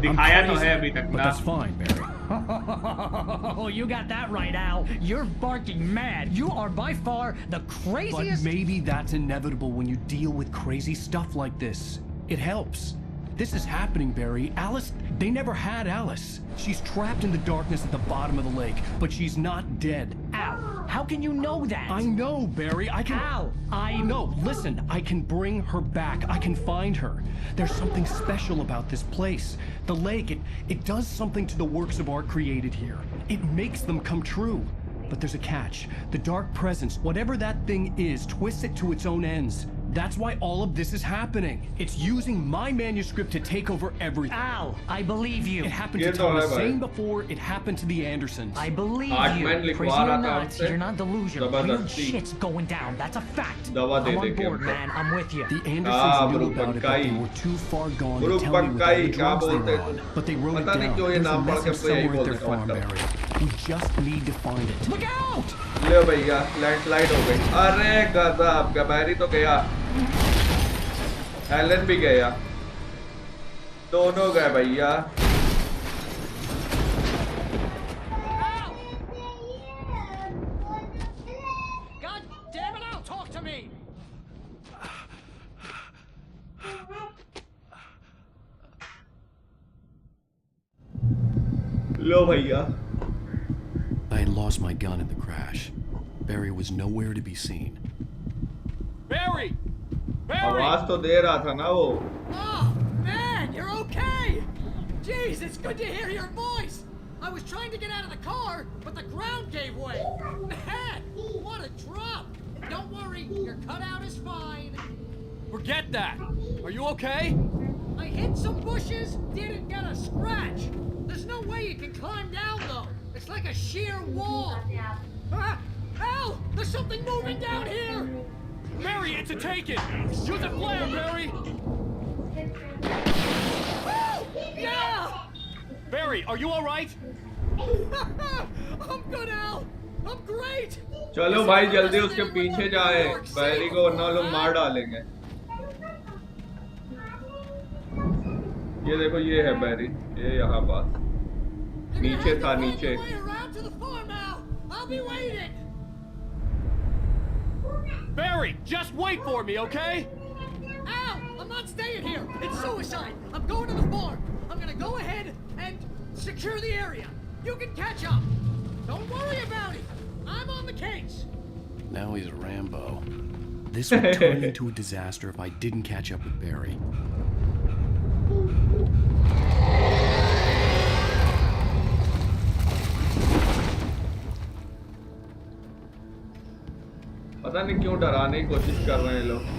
दिखाया तो है अभी तक ना। But that's fine, Barry. Oh, you got that right, Al. You're barking mad. You are by far the craziest. But maybe that's inevitable when you deal with crazy stuff like this. It helps. This is happening, Barry. Alice, they never had Alice. She's trapped in the darkness at the bottom of the lake, but she's not dead. Al, how can you know that? I know, Barry. I can... Al, No, listen. I can bring her back. I can find her. There's something special about this place. The lake, it does something to the works of art created here. It makes them come true. But there's a catch. The dark presence, whatever that thing is, twists it to its own ends. That's why all of this is happening. It's using my manuscript to take over everything. Al, I believe you. It happened to Thomas Zane before, it happened to the Andersons. I believe you. Crazy or not, you're not delusional. Weird shit's going down. That's a fact. I'm on board, man. I'm with you. The Andersons knew about it, but they were too far gone to tell me what the drugs they were on. But they wrote it down. There's a message somewhere at their farm, Barry. We just need to find it. Look out! ले भैया, landslide हो गई। अरे गजब, Gary तो गया, Elon भी गया, दोनों गए भैया। God damn it, Al, talk to me. लो भैया। I had lost my gun in the crash. Barry was nowhere to be seen. Barry! Barry! आवाज तो दे रहा था ना वो। Oh, man, you're okay! Jeez, it's good to hear your voice! I was trying to get out of the car, but the ground gave way. Man, what a drop! Don't worry, your cutout is fine. Forget that! Are you okay? I hit some bushes, didn't get a scratch. There's no way you can climb down, though. It's like a sheer wall. Ah! Al! There's something moving down here! Barry, it's a take-it! Use a flare, Barry! Oh! Yeah! Barry, are you alright? I'm good, Al! I'm great! चलो भाई जल्दी उसके पीछे जाए, बैरी को वरना लोग मार डालेंगे। ये देखो, ये है बैरी, ये यहाँ पास नीचे था, नीचे। I'll be waiting. Barry, just wait for me, okay? Al, I'm not staying here. It's suicide. I'm going to the farm. I'm gonna go ahead and secure the area. You can catch up. Don't worry about it. I'm on the case. Now he's Rambo. This would turn into a disaster if I didn't catch up with Barry. पता नहीं क्यों डराने की कोशिश कर रहे हैं लोग।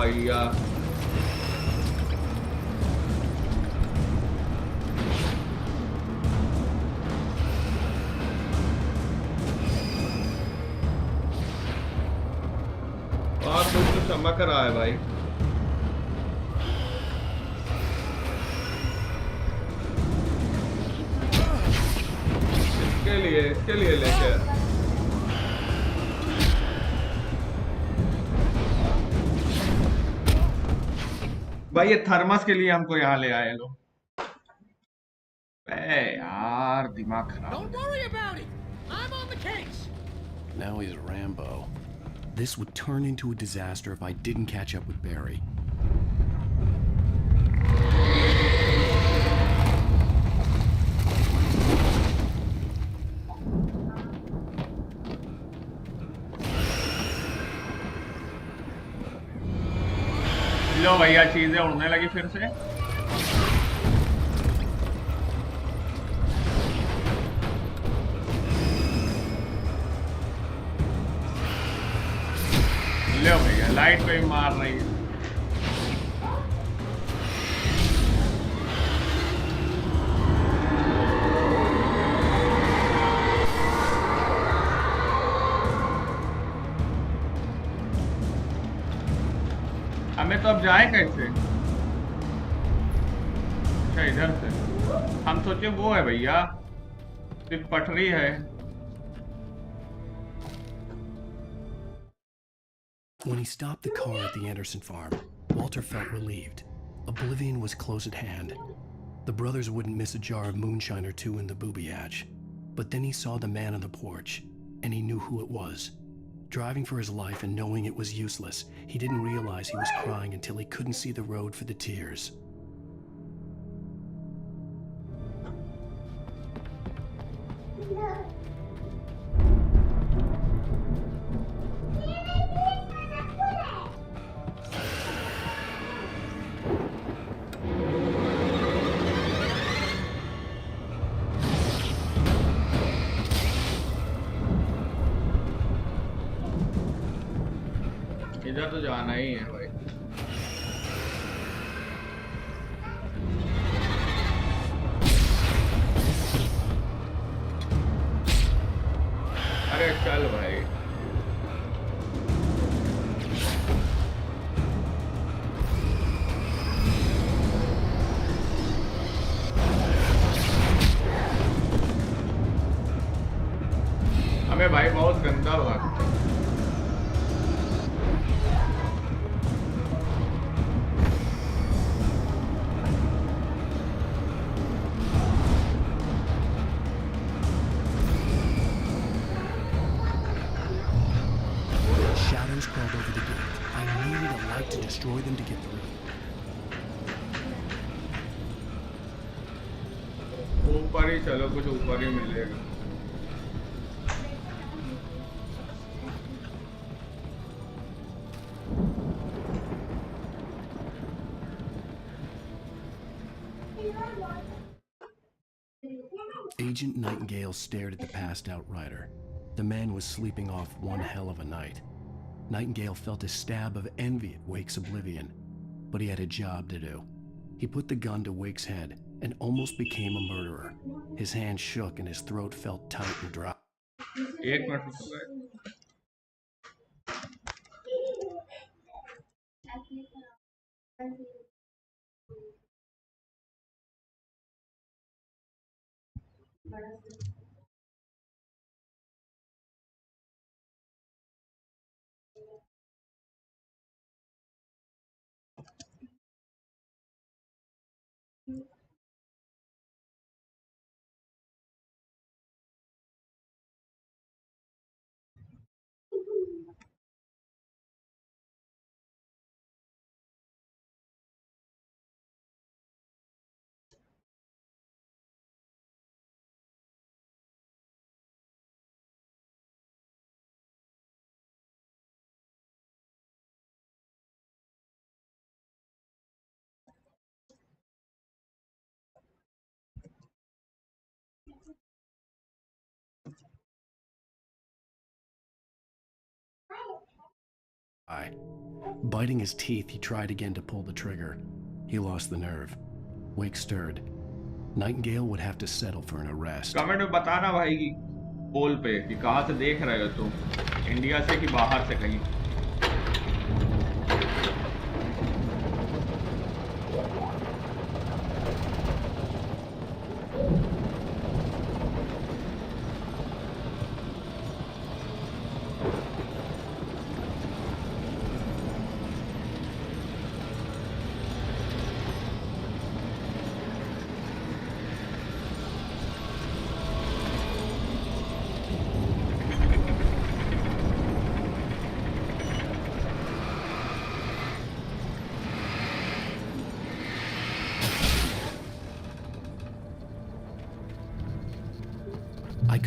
भैया कुछ तो चमक रहा है भाई। इसके लिए लेके भाई ये थर्मस के लिए हमको यहाँ ले आए लोग। यार दिमाग खराब हो Don't गया। worry about it. I'm on the case. Now he's Rambo. This would turn into a disaster if I didn't catch up with Barry. लो भैया चीजें उड़ने लगी फिर से। लो भैया लाइट पे ही मार रही है। हमें तो अब जाए कैसे? अच्छा इधर से। हम सोचे वो है भैया, सिर्फ पटरी है। When he stopped the car at the Anderson farm, Walter felt relieved. Oblivion was close at hand. The brothers wouldn't miss a jar of moonshine or two in the booby hatch. But then he saw the man on the porch, and he knew who it was. Driving for his life and knowing it was useless, he didn't realize he was crying until he couldn't see the road for the tears. इधर तो जाना ही है भाई। अरे चल भाई। हमें भाई बहुत गंदा लगता है। Shadows crawled over the gate. I needed a light to destroy them to get through. ऊपर ही चलो, कुछ ऊपर ही मिलेगा। Agent Nightingale stared at the passed out rider. The man was sleeping off one hell of a night. Nightingale felt a stab of envy at Wake's oblivion, but he had a job to do. He put the gun to Wake's head and almost became a murderer. His hands shook and his throat felt tight and dry. एक minute रुको भाई। Biting his teeth, he tried again to pull the trigger. He lost the nerve. Wake stirred. Nightingale would have to settle for an arrest. Comment में बताना भाई कि पोल पे कि कहाँ से देख रहे हो तुम, इंडिया से कि बाहर से कहीं।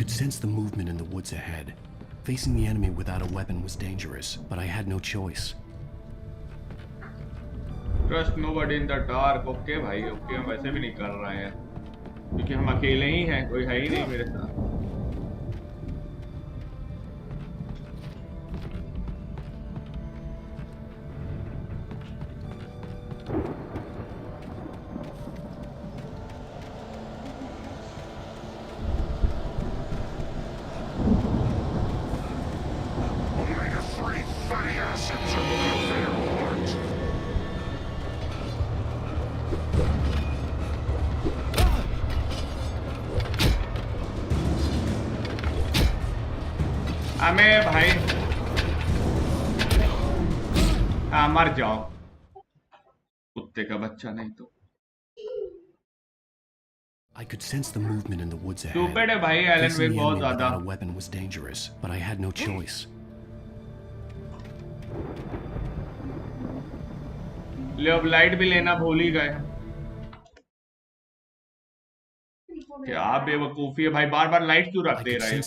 could sense the movement in the woods ahead. Facing the enemy without a weapon was dangerous, but I had no choice. Trust nobody in the dark. Okay भाई, okay, हम वैसे भी नहीं कर रहे हैं क्योंकि हम अकेले ही हैं, कोई है ही नहीं मेरे साथ. हमें भाई मर जाओ कुत्ते का बच्चा नहीं तो. I could sense the movement in the woods ahead. Stupid है भाई, एलन वेक बहुत ज़्यादा. A weapon was dangerous, but I had no choice. ले अब लाइट भी लेना भूल ही गए. क्या बेवकूफी है भाई, बार बार लाइट क्यों रख दे रहे हो?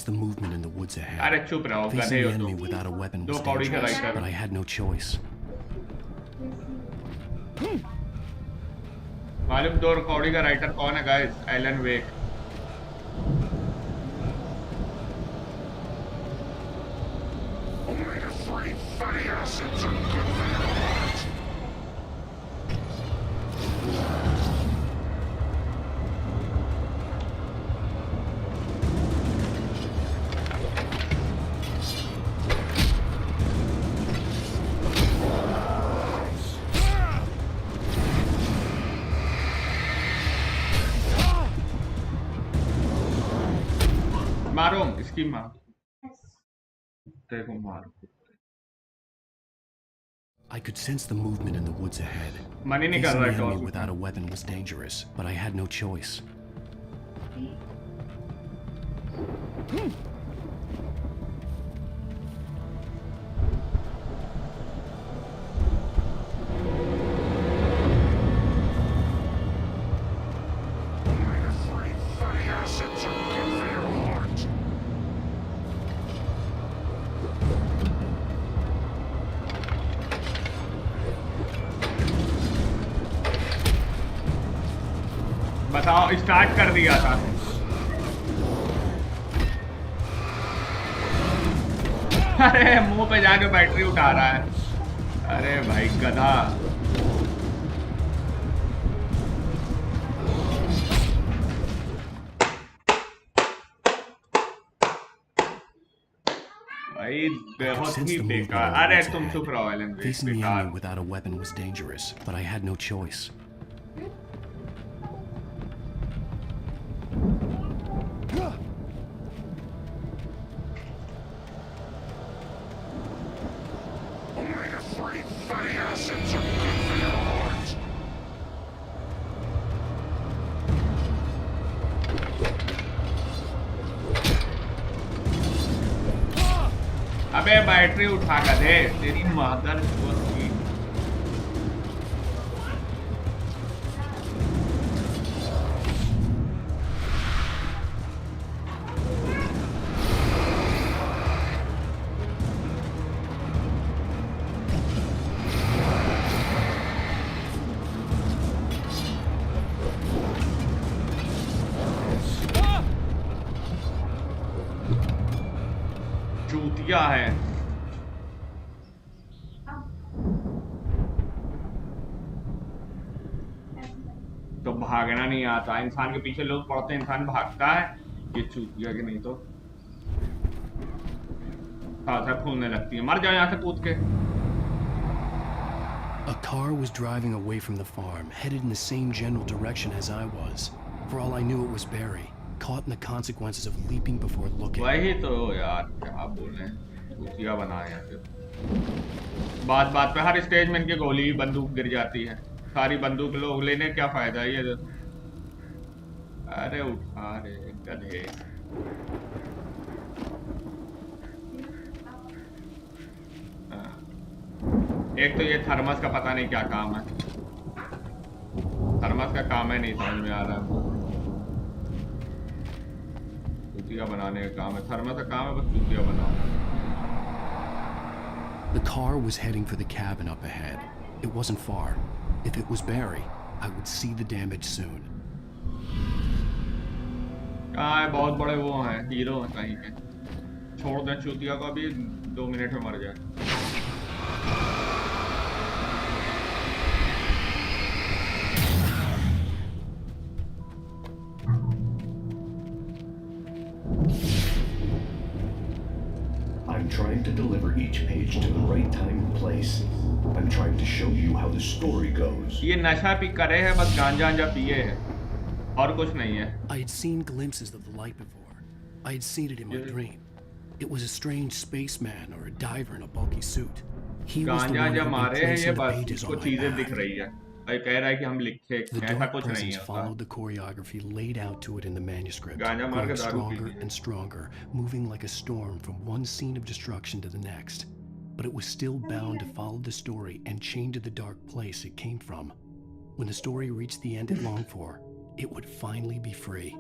अरे चुप रहो गधे हो तुम. 2 कौड़ी का writer. But I had no choice. मालूम 2 कौड़ी का राइटर कौन है गाइस? एलन वेक. मारो इसकी मार. देखो मारो. I could sense the movement in the woods ahead. Money नहीं कर रहा है. Without a weapon was dangerous, but I had no choice. बताओ, स्टार्ट कर दिया था. अरे मुंह पे जाके बैटरी उठा रहा है. अरे भाई गधा. भाई बहुत ही बेकार. अरे तुम चुप रहो Elon. Facing the enemy without a weapon was dangerous, but I had no choice. अबे बैटरी उठा कर दे तेरी मदर की. चूतिया है. तो भागना नहीं आता. इंसान के पीछे लोग पड़ते हैं, इंसान भागता है. ये चूतिया के नहीं तो साथ फूलने लगती है. मर जाओ यहाँ से कूद के. A car was driving away from the farm, headed in the same general direction as I was. For all I knew, it was Barry, caught in the consequences of leaping before looking. वही तो यार, क्या बोले, चूतिया बनाया फिर. बात बात पे हर स्टेज में इनके गोली बंदूक गिर जाती है. सारी बंदूक लोग लेने क्या फायदा है ये. अरे उठा रे गधे. एक तो ये थर्मस का पता नहीं क्या काम है. थर्मस का काम है नहीं समझ में आ रहा. चूतिया बनाने का काम है, थर्मा का काम है बस चूतिया बनाओ। The car was heading for the cabin up ahead. It wasn't far. If it was Barry, I would see the damage soon. कहाँ है, बहुत बड़े वो हैं, हीरो हैं कहीं के। छोड़ दें चूतिया को, अभी 2 मिनट में मर जाए। I'm trying to deliver each page to the right time and place. I'm trying to show you how the story goes. ये नशा पी करे है, बस गांजा पिए है और कुछ नहीं है। I had seen glimpses of the light before. I had seen it in my dream. It was a strange spaceman or a diver in a bulky suit. He was the one who had been placing the pages on my back. दिख रही है। कह रहा है कि हम लिखे, ऐसा कुछ नहीं है। Followed the choreography laid out to it in the manuscript, गांजा मार के growing दारू stronger P. and stronger, moving like a storm from one scene of destruction to the next. But it was still bound to follow the story and chained to the dark place it came from. When the story reached the end it longed for, it would finally be free.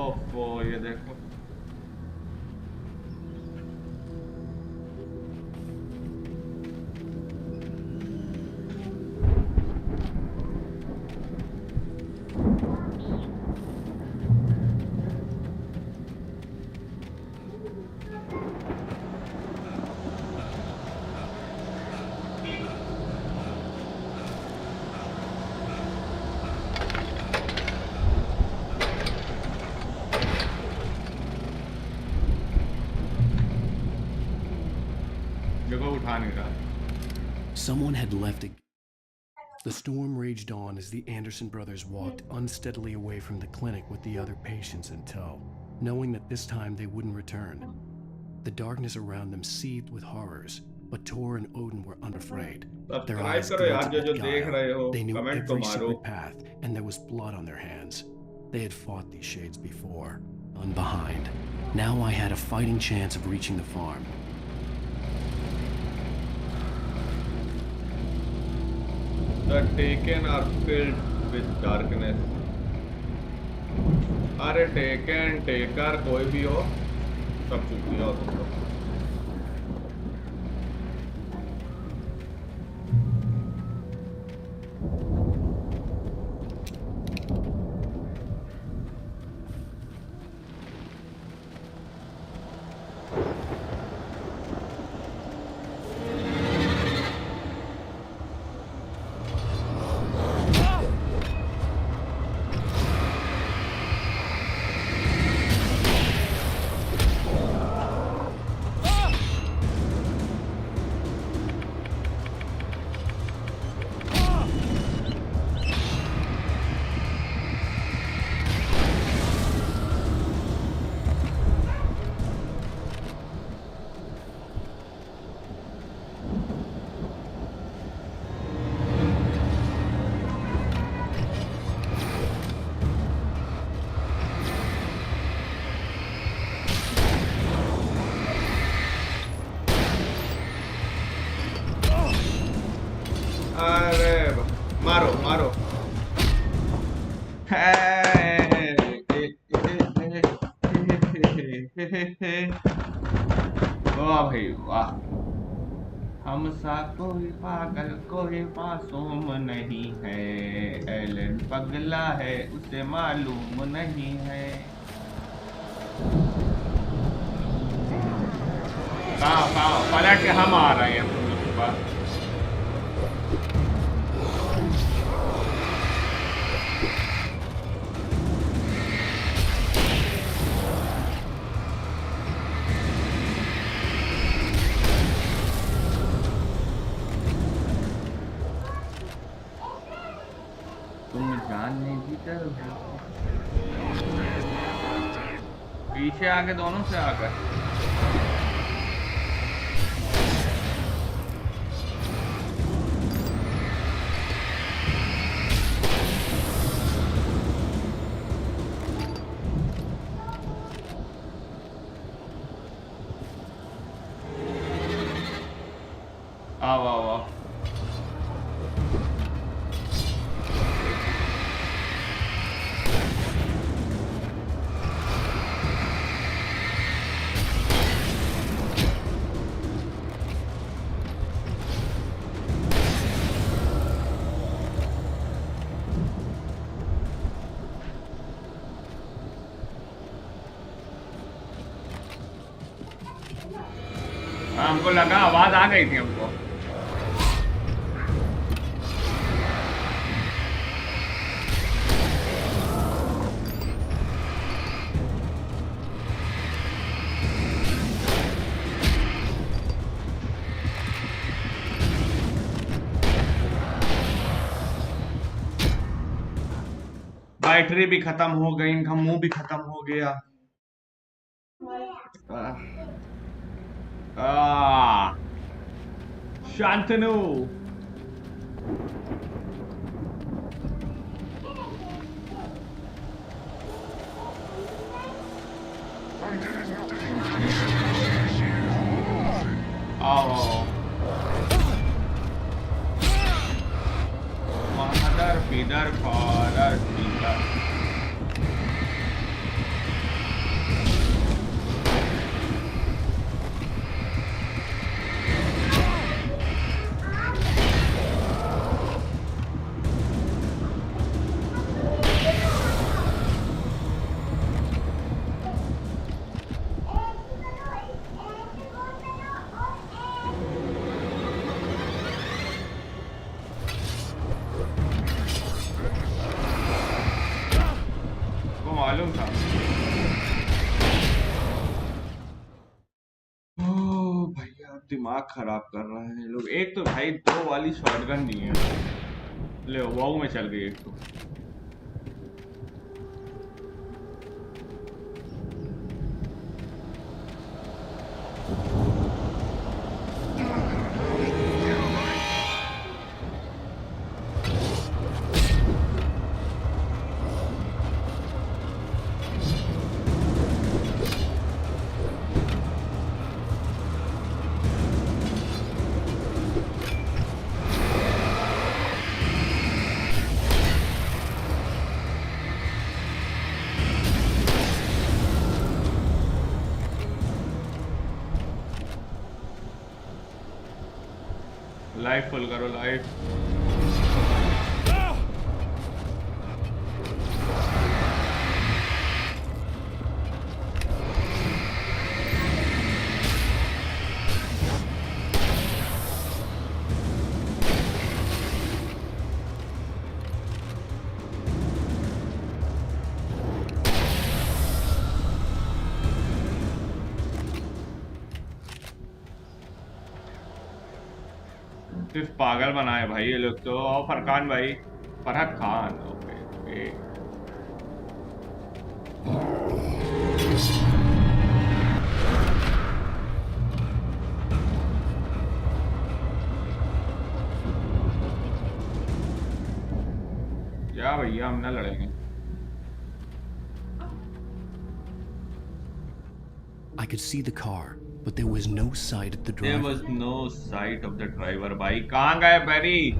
ओफो, ये देखो। Someone had left it. The storm raged on as the Anderson brothers walked unsteadily away from the clinic with the other patients in tow, knowing that this time they wouldn't return. The darkness around them seethed with horrors, but Tor and Odin were unafraid. Their eyes glinted with guile. They knew every secret path, and there was blood on their hands. They had fought these shades before, none behind. Now I had a fighting chance of reaching the farm. The taken are filled with darkness. अरे taken, taker कोई भी हो, सब चूतिया हो तुम लोग। मारो मारो वाह भाई वाह। हम सा कोई पागल कोई मासूम नहीं है, एलन पगला है उसे मालूम नहीं है। कहाँ पलट के हम आ रहे हैं तुम लोग के पास। तुम जानने की तरफ पीछे आके दोनों से आकर आओ आओ आओ। हमको लगा आवाज आ गई थी हमको। बैटरी भी खत्म हो गई, इनका मुंह भी खत्म हो गया। शांतनु। आओ मदर पिदर फादर पिदर। मालूम था। ओ भैया दिमाग खराब कर रहे हैं लोग। एक तो भाई 2 वाली शॉटगन नहीं है। ले वाओ में चल गई एक तो। लाइफ फुल करो लाइफ। सिर्फ पागल बनाए भाई ये लोग तो। और फरकान भाई, फरहत खान। Okay okay. क्या भैया हम ना लड़ेंगे। I could see the car, but there was no sight of the driver. There was no sight of the driver। भाई कहाँ गए बैरी?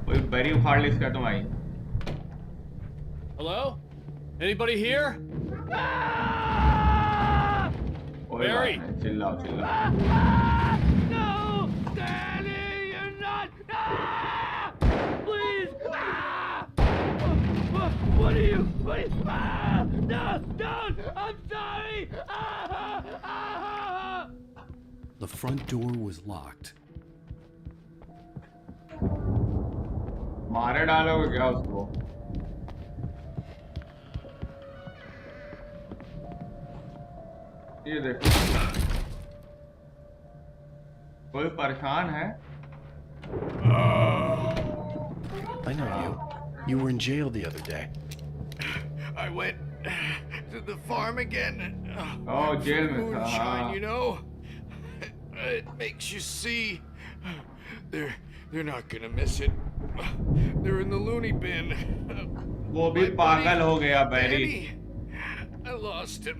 कोई बैरी उखाड़ ली इसका तुम भाई। Hello? Anybody here? Barry! चिल्लाओ चिल्लाओ। No! Daddy, you're not! Please! What are you? No! Don't! I'm sorry! The front door was locked. मारे डालोगे क्या उसको? ये देखो कोई परेशान है। I know you. You were in jail the other day. I went to the farm again. Oh, jail में था। Moonshine, you know. It makes you see. They're not gonna miss it. They're in the loony bin. वो भी पागल हो गया बैरी। I lost him.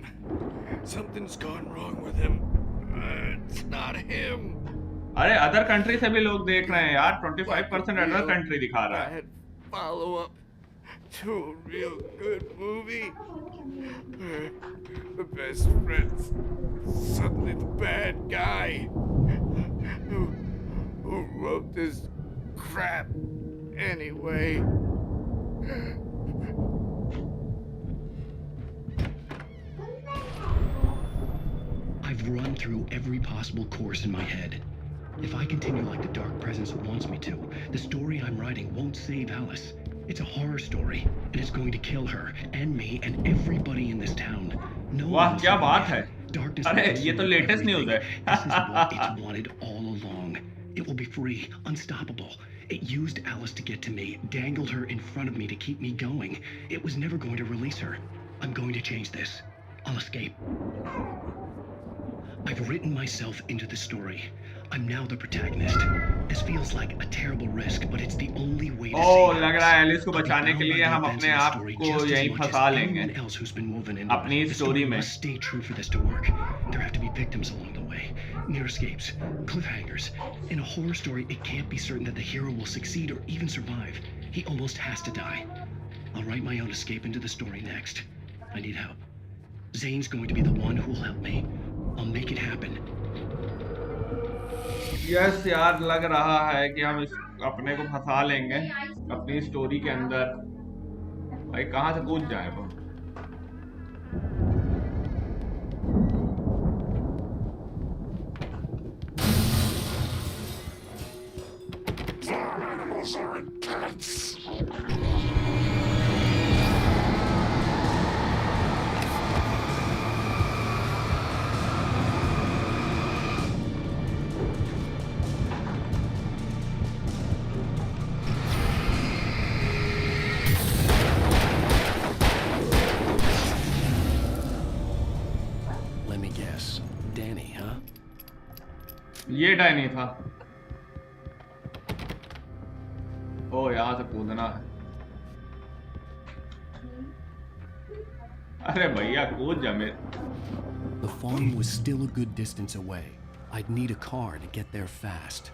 Something's gone wrong with him. It's not him. अरे other country से भी लोग देख रहे हैं यार। 25% अदर कंट्री दिखा रहा है। Follow up to a real good movie. The best friend's suddenly the bad guy. Who wrote this crap anyway? I've I've run through every possible course in my head. If I continue like the Dark Presence wants me to, the story I'm writing won't save Alice. It's a horror story, and it's going to kill her, and me, and everybody in this town. No वाह one क्या will बात है. survive. Darkness अरे will ये तो consume latest news everything. है. This is what it's wanted all along. It will be free, unstoppable. It used Alice to get to me, dangled her in front of me to keep me going. It was never going to release her. I'm going to change this. I'll escape. I've written myself into the story. I'm now the protagonist. This feels like a terrible risk, but it's the only way to save Alice. लग रहा है Alice को बचाने के लिए हम अपने आप को यहीं फंसा लेंगे अपनी स्टोरी में. Must stay true for this to work. There have to be victims along the way, near escapes, cliffhangers. In a horror story, it can't be certain that the hero will succeed or even survive. He almost has to die. I'll write my own escape into the story next. I need help. Zane's going to be the one who will help me. I'll make it happen. Yes यार, लग रहा है कि हम अपने को फंसा लेंगे अपनी स्टोरी के अंदर. भाई कहाँ से कूद जाए वो. ये डैनी था. ओ यहाँ से कूदना है. अरे भैया कूद जा मेरे. The farm was still a good distance away. I'd need a car to get there fast.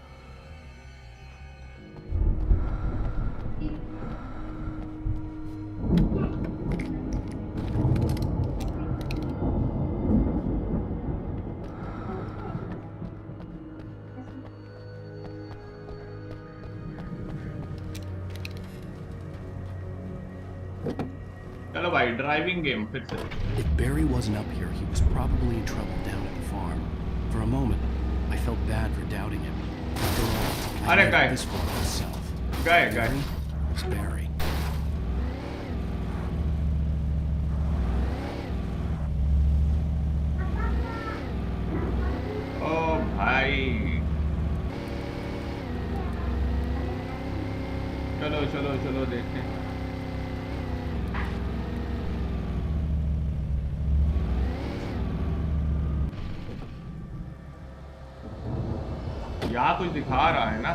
चलो भाई ड्राइविंग गेम फिर से. If Barry wasn't up here, he was probably in trouble down at the farm. For a moment, I felt bad for doubting him. After all, I made this far myself. Guy. It's Barry. ओ भाई. चलो देखें. यहाँ कुछ दिखा रहा है ना.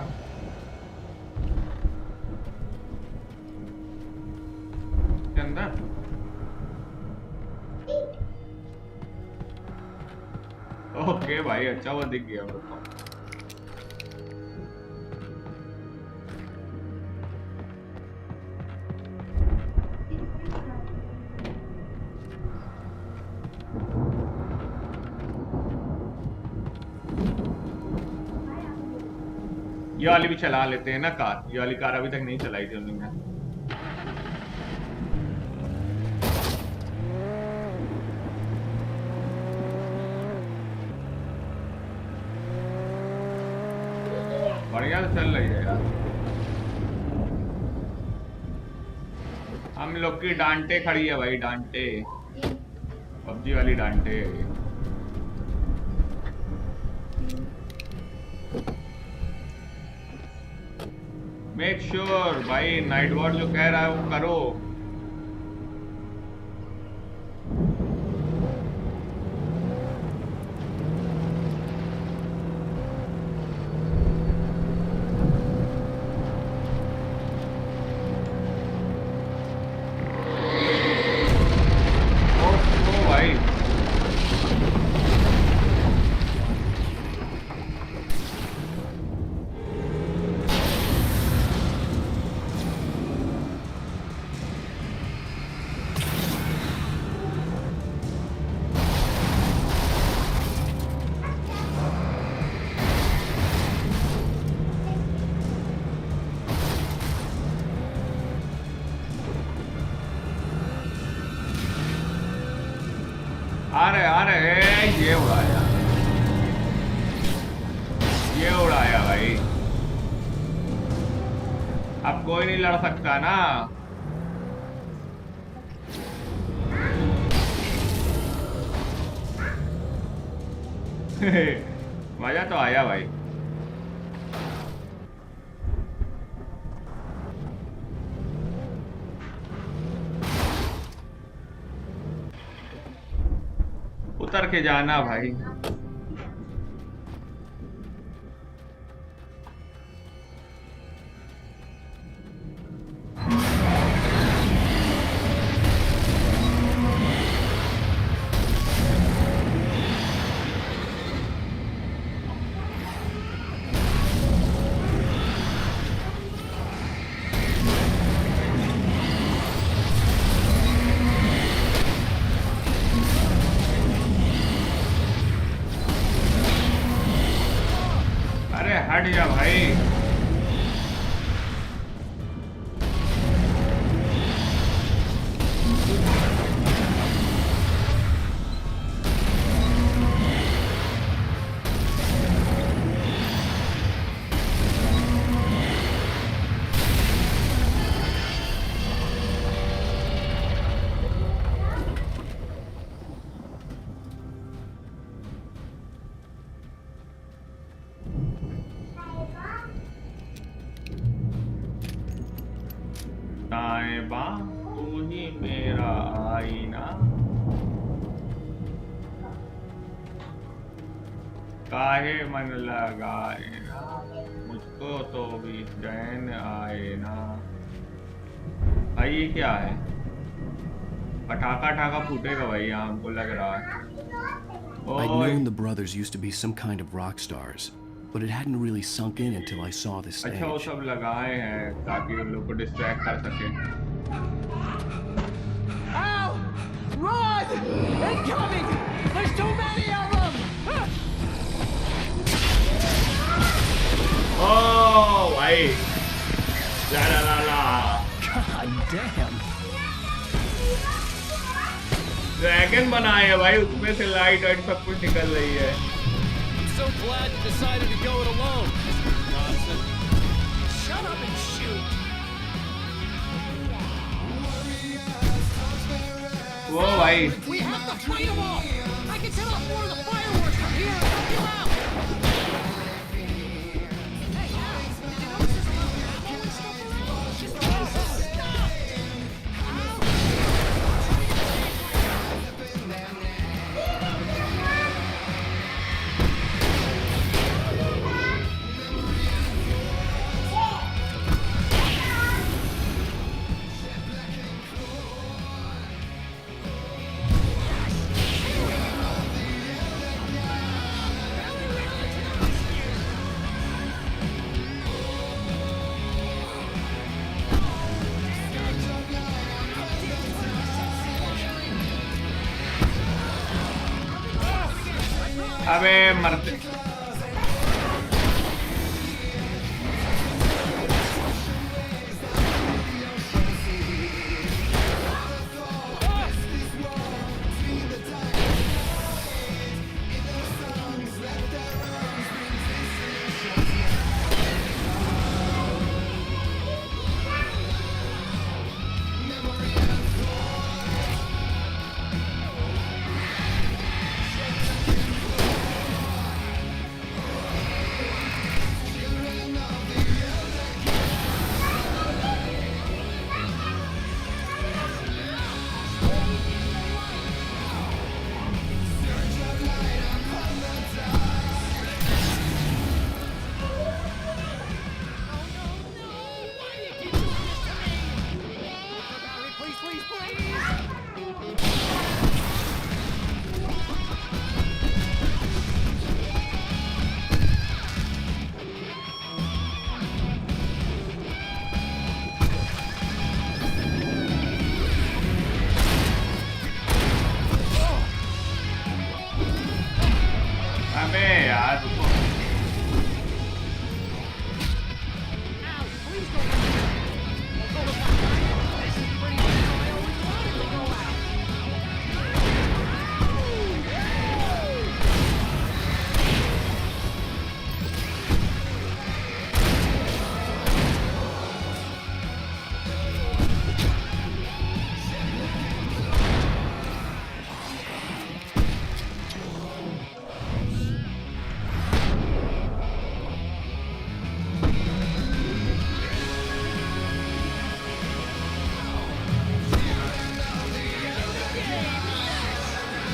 के अंदर ओके भाई, अच्छा वो दिख गया मेरे को. ये वाली भी चला लेते हैं ना कार. ये वाली कार अभी तक नहीं चलाई थी उन्होंने. बढ़िया तो चल रही है यार. हम लोग की डांटे खड़ी है भाई, डांटे. पबजी वाली डांटे. मेक श्योर भाई नाइट वॉच जो कह रहा है वो करो. आ रहे ये उड़ाया. ये उड़ाया भाई। अब कोई नहीं लड़ सकता ना। मजा तो आया भाई। उतर के जाना भाई। अरे हट जा भाई। साहिबा तू ही मेरा आईना, काहे मन लगाए ना, मुझको तो भी चैन आए ना। भाई ये क्या है? पटाखा ठाका फूटेगा भाई, यहाँ हमको लग रहा है। I'd known the brothers used to be some kind of rock stars, but it hadn't really sunk in until I saw this stage. अच्छा वो सब लगाए हैं ताकि उन लोग को डिस्ट्रैक्ट कर सके। Ow! Run! Incoming! There's too many of them! ओह भाई, ला ला ला ला। God damn! ड्रैगन बनाए है भाई, उसमें से लाइट वाइट सब कुछ निकल रही है। I'm so glad you decided to go it alone, Mr. Johnson. Shut up and shoot! वो भाई We have to fight them all! I can set off more of the fireworks from here and help you out! Hey, Al, did you notice there's a lot of ammo and stuff around? Just stop! अबे मरते।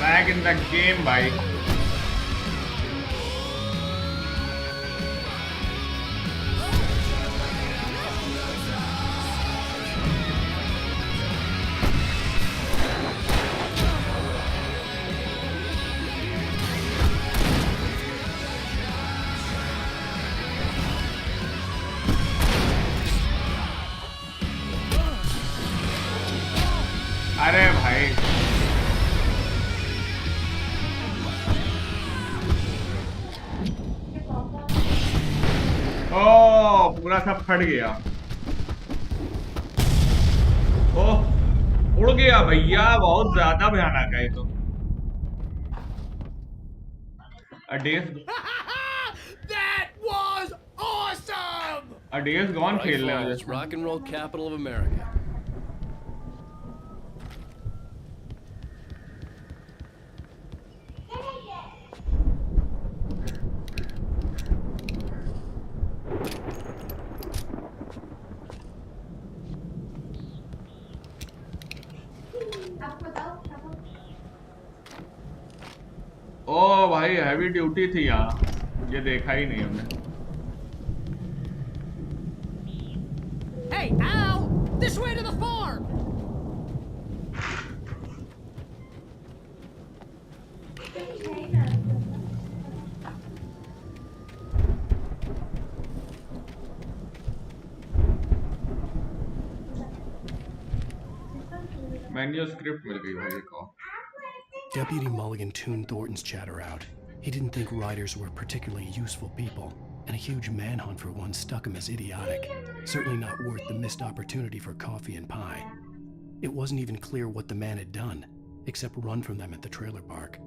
Back in the game भाई। अरे भाई ओ पूरा सब फट गया। ओह उड़ गया भैया, बहुत ज्यादा भयानक है ये तो। Days That was awesome! Days gone Bright खेल रहे हैं Falls, जैसे। rock and roll capital of America. ओ भाई हैवी ड्यूटी थी यहाँ, ये देखा ही नहीं हमने। Hey, Al! This way to the farm! Manuscript मिल गई भाई को। Deputy Mulligan tuned Thornton's chatter out. He didn't think writers were particularly useful people, and a huge manhunt for one struck him as idiotic. Certainly not worth the missed opportunity for coffee and pie. It wasn't even clear what the man had done, except run from them at the trailer park.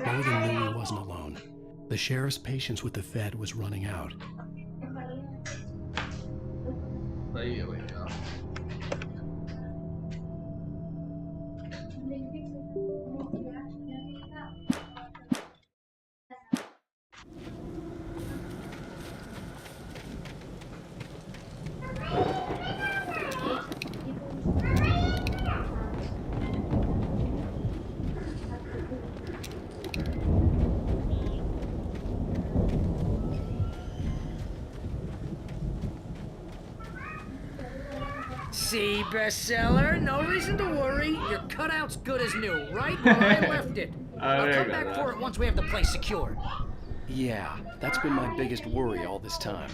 Mulligan knew he wasn't alone. The sheriff's patience with the Fed was running out. सही है भैया। See, bestseller? No reason to worry. Your cutout's good as new, right where I left it. I'll come back for it once we have the place secured. Yeah, that's been my biggest worry all this time.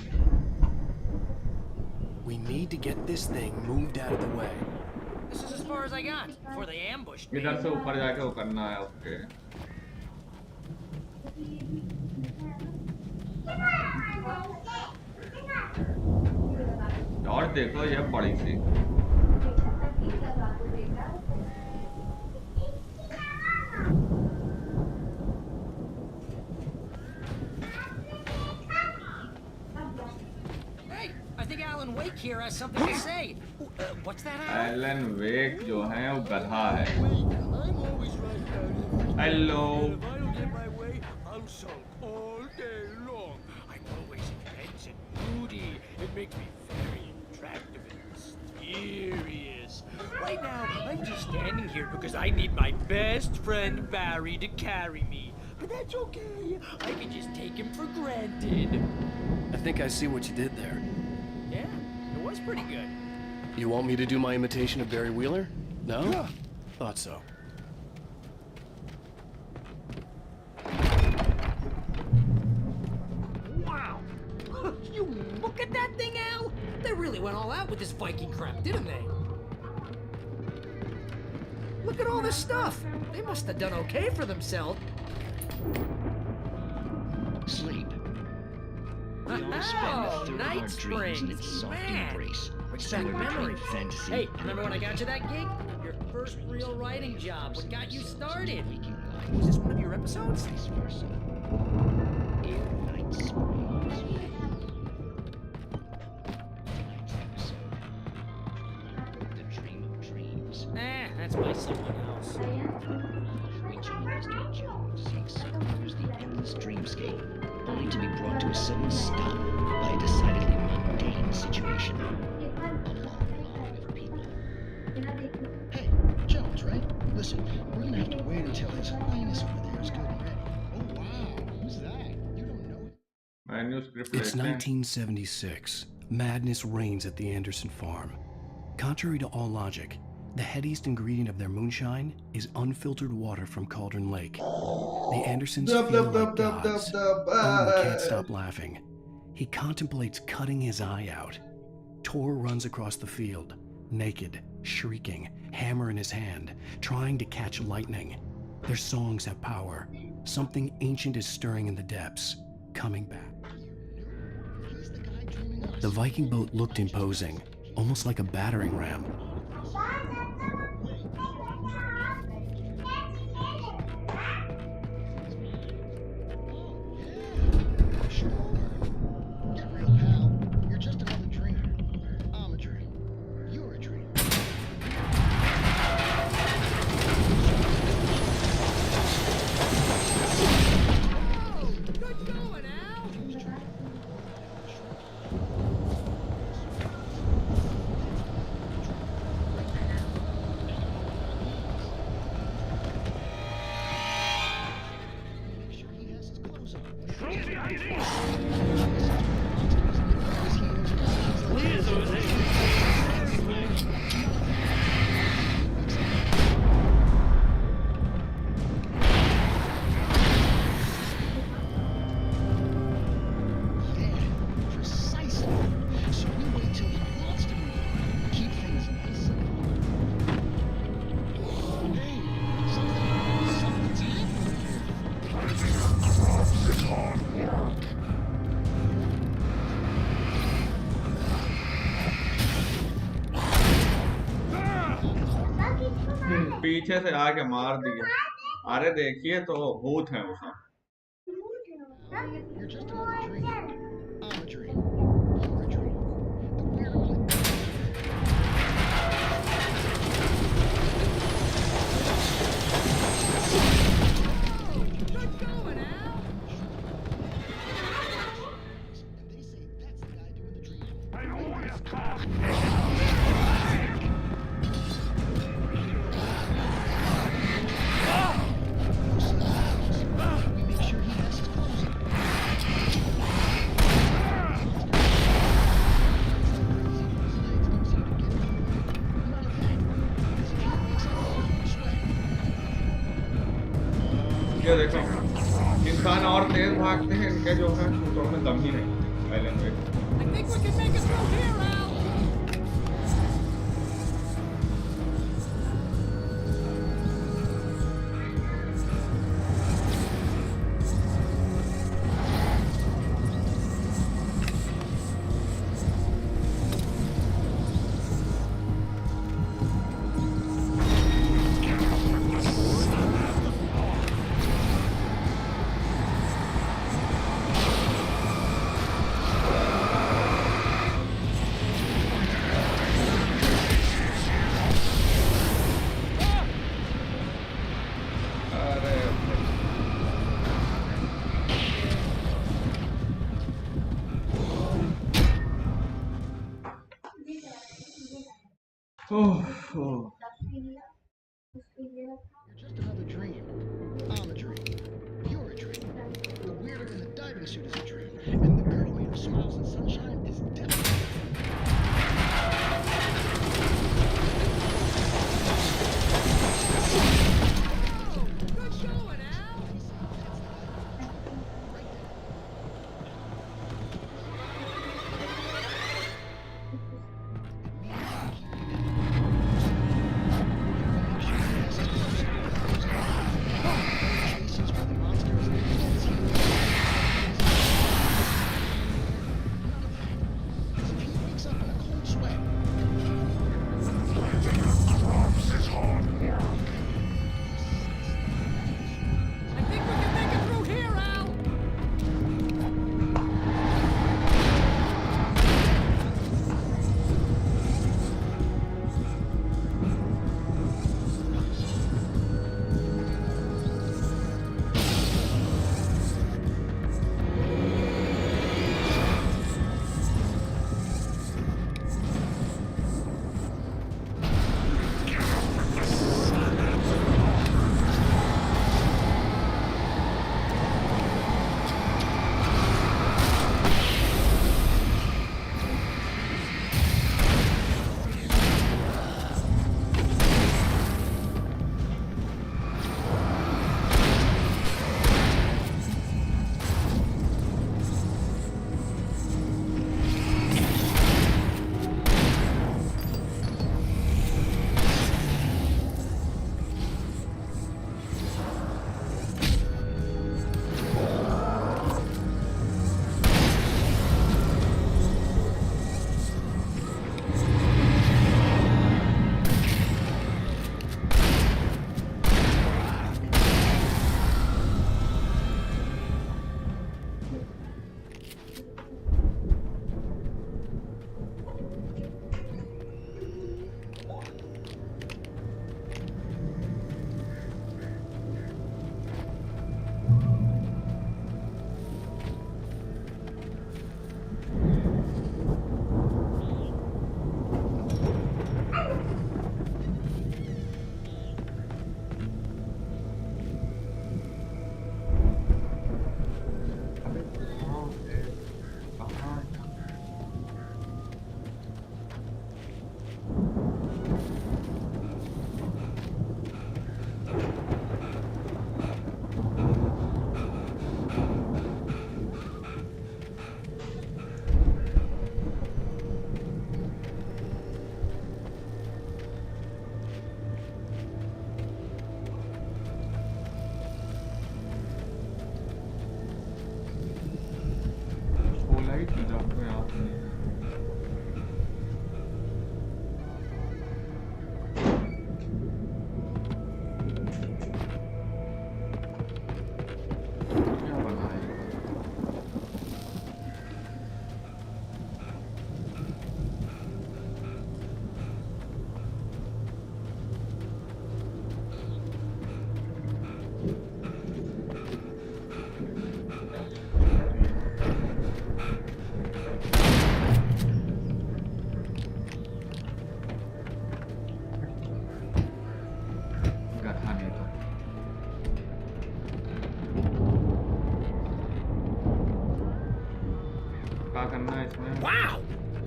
We need to get this thing moved out of the way. This is as far as I got before they ambushed me. इधर से ऊपर जाके वो करना है। Okay और देखो ये बड़ी सी। Hey, I think Alan Wake here has something to say. What's that, Alan? Alan Wake जो है वो गधा है। I'm always right about it. Hello. If I don't get my way, I'm sulk all day long. I'm always intense and moody. It makes me very attractive and mysterious. Right now, I'm just standing here because I need my best friend Barry to carry me. But that's okay. I can just take him for granted. I think I see what you did there. Yeah, it was pretty good. You want me to do my imitation of Barry Wheeler? No? Yeah. Thought so. Wow! You look at that thing, Al! They really went all out with this Viking crap, didn't they? Look at all this stuff! They must have done okay for themselves. Sleep. We all spend a third of our Night dreams in Springs, its soft man. embrace. Brings back Somewhere between memories. fantasy Hey, and remember when I got you that gig? Your first real writing job. What got you started? Was this one of your episodes? Vice versa. In Night Springs. Tonight's episode. The Dream of Dreams. That's by someone else. We join Mr. Jones as he explores the endless dreamscape, only to be brought to a sudden stop by a decidedly mundane situation. A long line of people. Hey, Jones, right? Listen, we're gonna have to wait until His Highness over there is good and ready. Oh wow, who's that? You don't know him. Manuscript It's लेते हैं. 1976. Madness reigns at the Anderson farm. Contrary to all logic, the headiest ingredient of their moonshine is unfiltered water from Cauldron Lake. The Andersons feel like gods. Owen can't stop laughing. He contemplates cutting his eye out. Tor runs across the field, naked, shrieking, hammer in his hand, trying to catch lightning. Their songs have power. Something ancient is stirring in the depths, coming back. The Viking boat looked imposing, almost like a battering ram. पीछे से आके मार दिया. अरे देखिए तो भूत है उसमें. You're just another dream. I'm a dream. You're a dream. The weird one. Good going, Al. And they say that's the guy doing the dream. I know what it's called. We make sure he has his clothes on. ये देखो, इंसान और तेज भागते हैं, इनके जो है सूत्रों में दम ही नहीं. Alan Wake. I think we can make it through here, Al. Oh. You're just another dream. I'm a dream. You're a dream. The weirdo in the diving suit is a dream. And the girl made of smiles and sunshine is definitely Good going, Al. करना है इसमें? Wow!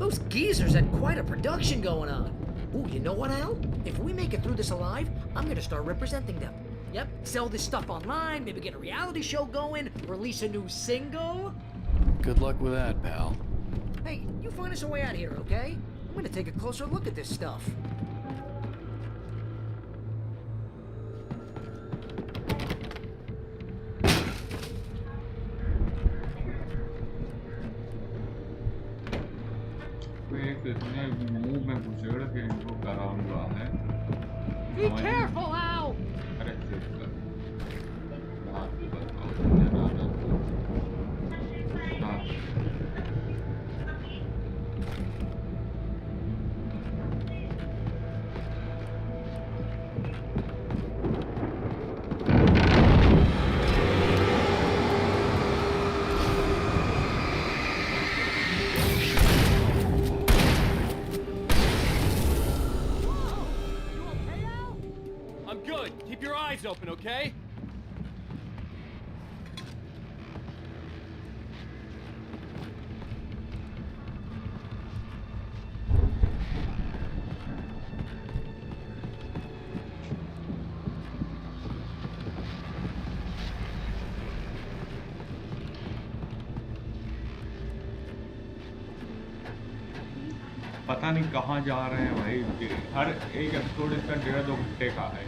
Those geezers had quite a production going on. Ooh, you know what, Al? If we make it through this alive, I'm gonna start representing them. Yep, sell this stuff online, maybe get a reality show going, release a new single. Good luck with that, pal. Hey, you find us a way out of here, okay? I'm gonna take a closer look at this stuff. इतने मुंह में घुसेड़ के इनको कराऊंगा है। Be careful, Al! अरे चुप कर। बात बताओ मुझे राधा को। हाँ। I'm good. Keep your eyes open, okay? पता नहीं कहाँ जा रहे हैं भाई। हर एक एपिसोड इसका 1.5-2 घंटे का है।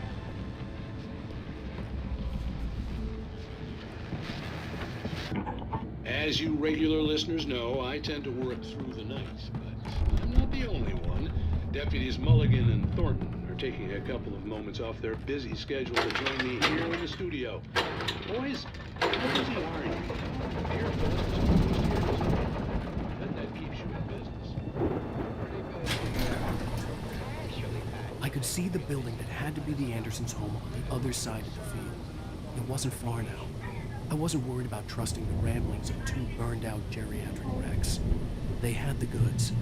As you regular listeners know, I tend to work through the night, but I'm not the only one. Deputies Mulligan and Thornton are taking a couple of moments off their busy schedule to join me here in the studio. Boys, how busy are you? Air Force is almost here, isn't it? I bet that keeps you in business. I could see the building that had to be the Andersons' home on the other side of the field. It wasn't far now. I wasn't worried about trusting the ramblings of two burned-out geriatric wrecks. They had the goods.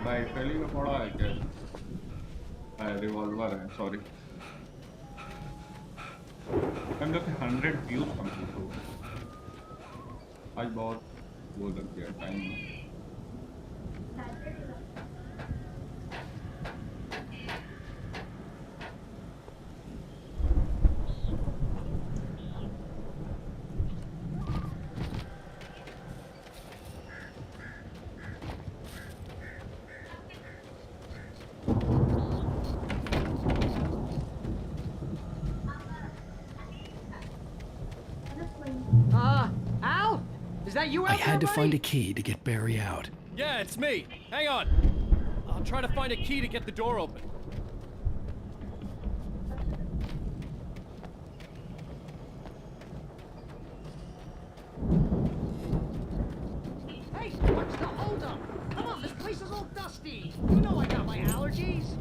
Rifle ही में पड़ा है क्या? Revolver है, sorry. अंदर से 100 views complete हो गए आज। बहुत बोल रखी है टाइम में। Al? Is that you out I had there, to find buddy? a key to get Barry out. Yeah, it's me. Hang on. I'll try to find a key to get the door open. Hey, what's the holdup? Come on, this place is all dusty. You know I got my allergies.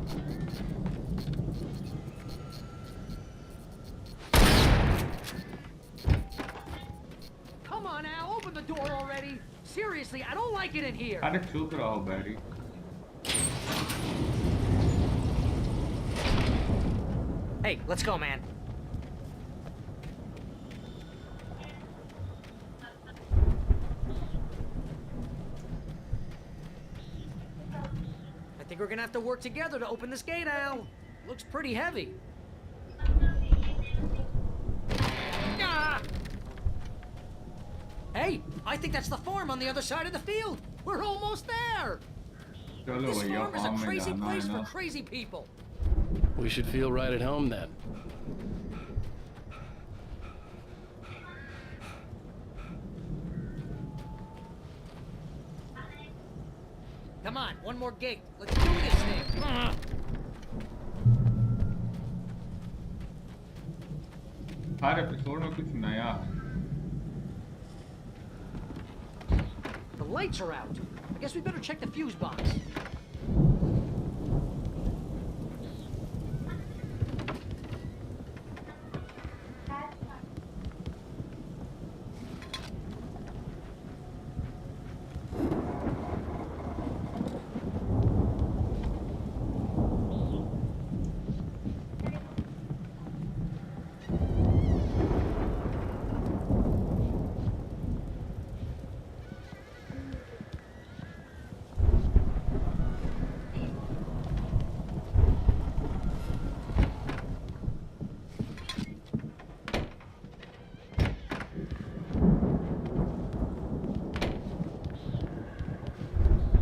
Come on, Al, open the door already. Seriously, I don't like it in here. अरे चुप रहो बैरी। Hey, let's go, man. I think we're gonna have to work together to open this gate, Al. Looks pretty heavy. Ah! Hey, I think that's the farm on the other side of the field. We're almost there. चलो This भैया farm is farm a में crazy जाना है place ना। for crazy people. We should feel right at home then. Come on, one more gate. Let's do this thing. Her episode में कुछ नया। The lights are out. I guess we better check the fuse box.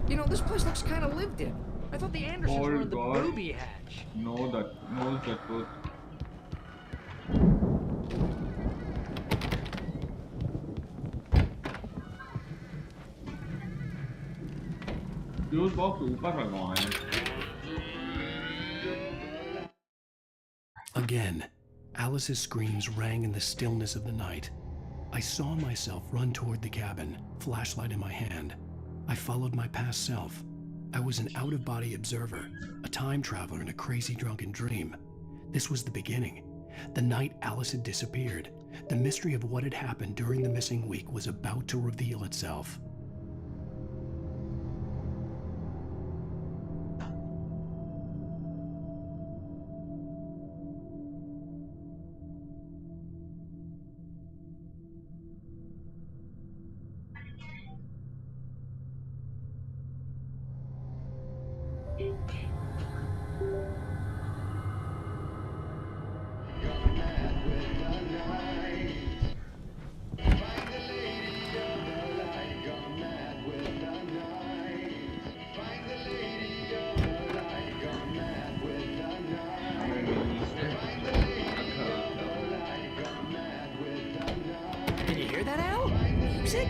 You know, this place looks kind of lived in. I thought the Andersons were in the God. booby hatch. Know the truth. Fuse box ऊपर लगवाए हैं। Again, Alice's screams rang in the stillness of the night. I saw myself run toward the cabin, flashlight in my hand. I followed my past self. I was an out-of-body observer, a time traveler in a crazy drunken dream. This was the beginning. The night Alice had disappeared. The mystery of what had happened during the missing week was about to reveal itself. Can you hear that, Al? Music?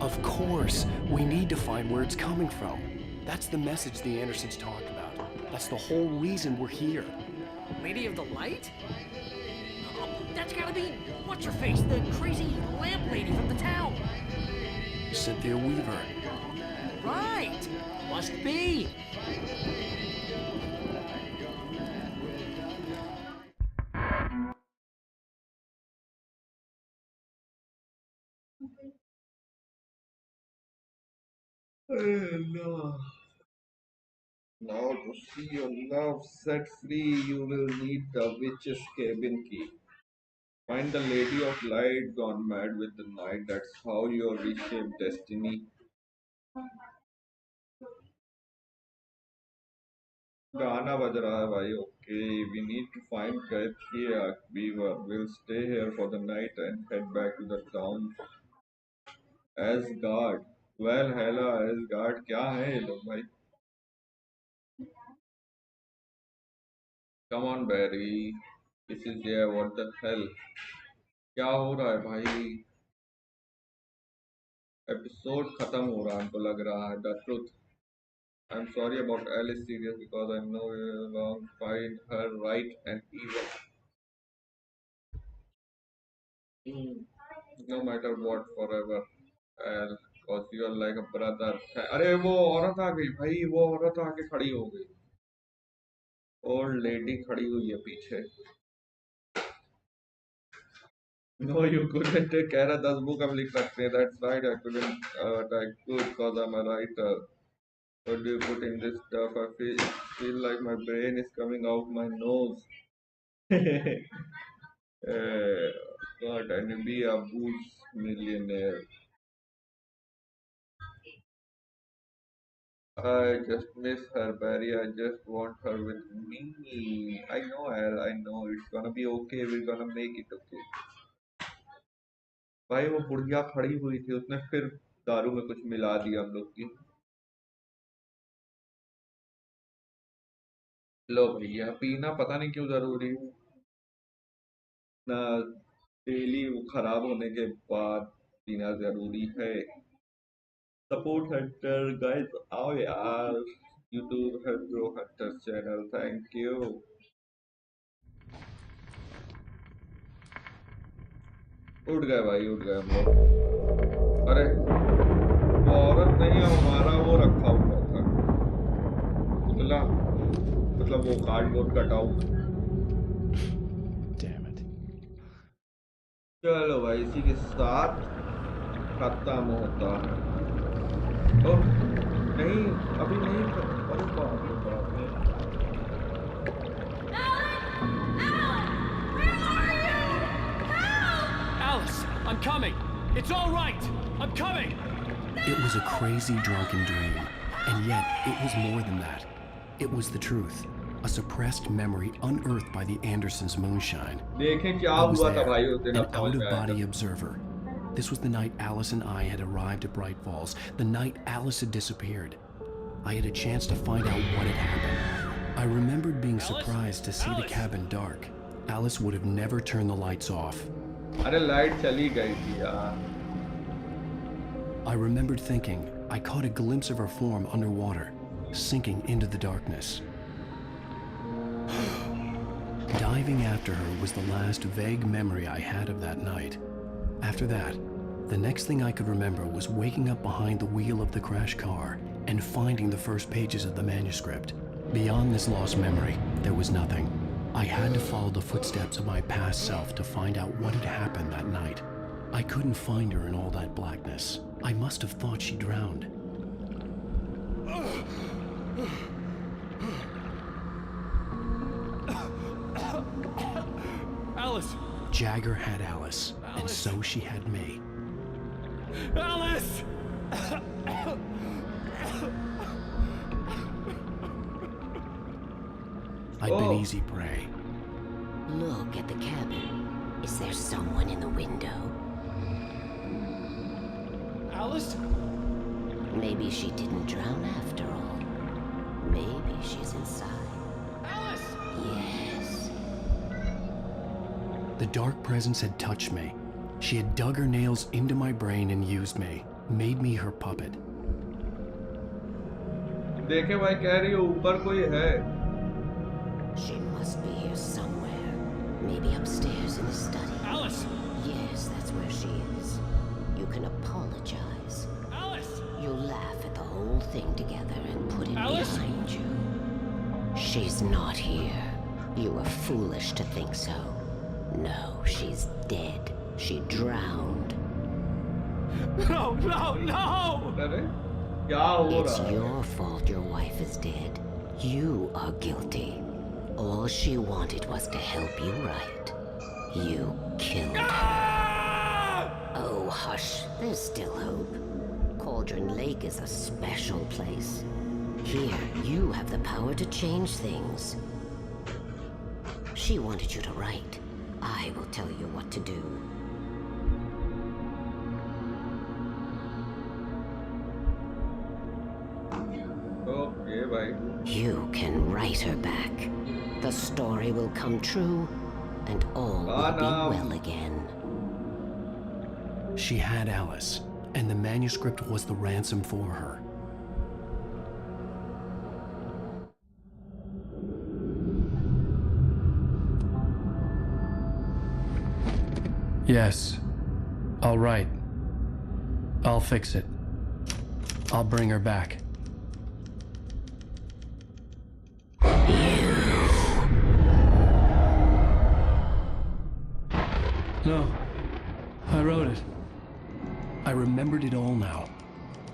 Of course, we need to find where it's coming from. That's the message the Andersons talked about. That's the whole reason we're here. Lady of the Light? Oh, that's gotta be, what's her face, the crazy lamp lady from the town. Cynthia Weaver. Right, must be. No. Now to see your love set free, you will need the witch's cabin key. Find the Lady of Light gone mad with the night. That's how you reshape destiny. गाना बज रहा है भाई. Okay, we need to find Garcia Beaver. We'll stay here for the night and head back to the town. Asgard. Well, hello Asgard. क्या है ये लोग भाई? Come on, Barry. This is yeah. What the hell? क्या हो रहा है भाई? एपिसोड खत्म हो रहा है हमको लग रहा है. The truth. I'm sorry about Alice Sirius because I know you won't find her right and evil. No matter what, forever. Al, cause you are like a brother. अरे वो औरत आ गई भाई. वो औरत आके खड़ी हो गई. ओल्ड लेडी खड़ी हुई है पीछे. No, you couldn't. कह रहा 10 बुक हम लिख सकते हैं. That's right. I couldn't. But I could cause I'm a writer. What do you put in this stuff? I feel like my brain is coming out my nose. God, and be a booze millionaire. I just miss her, Barry. I just want her with me. I know, Al. I know. It's gonna be okay. We're gonna make it okay. भाई वो बुढ़िया खड़ी हुई थी. उसने फिर दारू में कुछ मिला दिया हम लोग की. लो भैया, पीना पता नहीं क्यों जरूरी है ना. डेली वो खराब होने के बाद पीना जरूरी है. सपोर्ट हंटर गाइस आओ यार. यूट्यूब है bro Hunter channel. Thank you. उठ गए भाई, उठ गए हम लोग. अरे वो औरत नहीं है, हमारा वो रखा हुआ था पुतला. मतलब वो कार्डबोर्ड कटआउट. चलो भाई, इसी के साथ खत्म होता है. ओ नहीं, अभी नहीं खत्म. अरे बाप रे बाप रे. Alice, I'm coming. It's all right. I'm coming. It was a crazy drunken dream, and yet it was more than that. It was the truth, a suppressed memory unearthed by the Andersons' moonshine. I was there, an out-of-body observer. This was the night Alice and I had arrived at Bright Falls, the night Alice had disappeared. I had a chance to find out what had happened. I remembered being surprised to see the cabin dark. Alice would have never turned the lights off. अरे light चली गई थी यार. I remembered thinking I caught a glimpse of her form underwater, sinking into the darkness. Diving after her was the last vague memory I had of that night. After that, the next thing I could remember was waking up behind the wheel of the crashed car and finding the first pages of the manuscript. Beyond this lost memory, there was nothing. I had to follow the footsteps of my past self to find out what had happened that night. I couldn't find her in all that blackness. I must have thought she drowned. Alice! Jagger had Alice, and so she had me. Alice! I'd been easy prey. Look at the cabin. Is there someone in the window? Alice? Maybe she didn't drown after all. Maybe she's inside. Alice! Yes. The dark presence had touched me. She had dug her nails into my brain and used me, made me her puppet. देखे भाई, कह रही हो ऊपर कोई है. She must be here somewhere. Maybe upstairs in the study. Alice! Yes, that's where she is. You can apologize. Alice! You'll laugh at the whole thing together and put it Alice? behind you. She's not here. You were foolish to think so. No, she's dead. She drowned. No, no, no! अरे क्या हो It's रहा है? your fault your wife is dead. You are guilty. All she wanted was to help you right. You killed. Oh, hush. There's still hope. Cauldron Lake is a special place. Here, you have the power to change things. She wanted you to write. I will tell you what to do. Okay, bye. You can write her back. The story will come true, and all will be well again. She had Alice, and the manuscript was the ransom for her. Yes. All right. I'll fix it. I'll bring her back. No. I wrote it. I remembered it all now.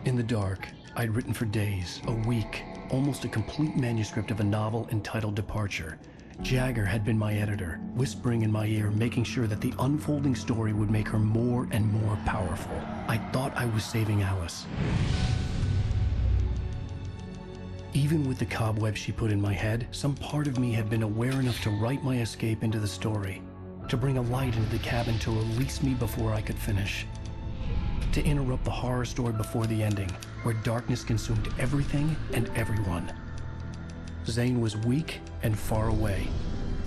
In the dark, I'd written for days, a week, almost a complete manuscript of a novel entitled Departure. Jagger had been my editor, whispering in my ear, making sure that the unfolding story would make her more and more powerful. I thought I was saving Alice. Even with the cobweb she put in my head, some part of me had been aware enough to write my escape into the story, to bring a light into the cabin to release me before I could finish, to interrupt the horror story before the ending, where darkness consumed everything and everyone. Zane was weak and far away,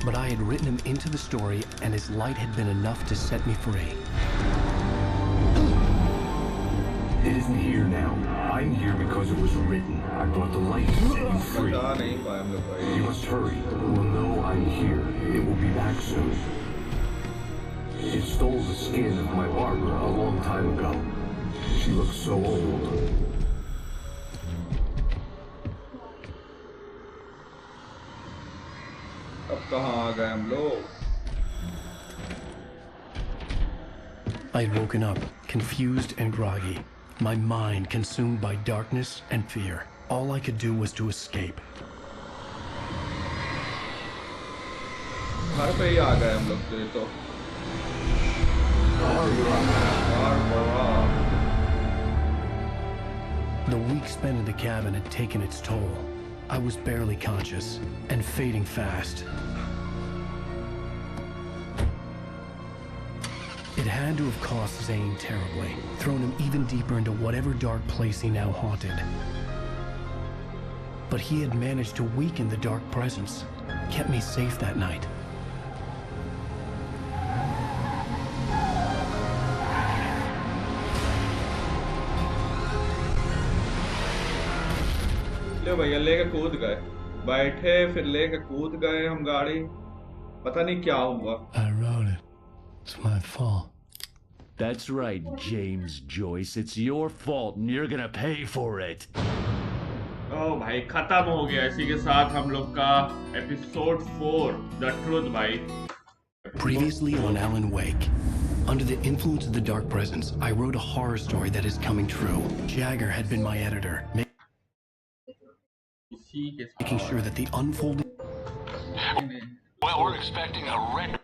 but I had written him into the story, and his light had been enough to set me free. It isn't here now. I'm here because it was written. I brought the light to set you free. You must hurry. We'll know I'm here. It will be back soon. It stole the skin of my Barbara a long time ago. She looks so old. अब कहाँ आ गए हम लोग? I'd woken up, confused and groggy, my mind consumed by darkness and fear. All I could do was to escape. घर पे ही आ गए हम लोग तो The week spent in the cabin had taken its toll. I was barely conscious and fading fast. It had to have cost Zane terribly, thrown him even deeper into whatever dark place he now haunted. But he had managed to weaken the dark presence, kept me safe that night. ले भैया लेके कूद गए, बैठे फिर लेके कूद गए हम गाड़ी, पता नहीं क्या हुआ। I wrote it. It's my fault. That's right, James Joyce. It's your fault and you're gonna pay for it. ओ भाई खत्म हो गया इसी के साथ हम लोग का एपिसोड 4 द ट्रूथ भाई। Previously on Alan Wake. Under the influence of the dark presence, I wrote a horror story that is coming true. Jagger had been my editor, making sure that the unfolding... Well, we're expecting a record.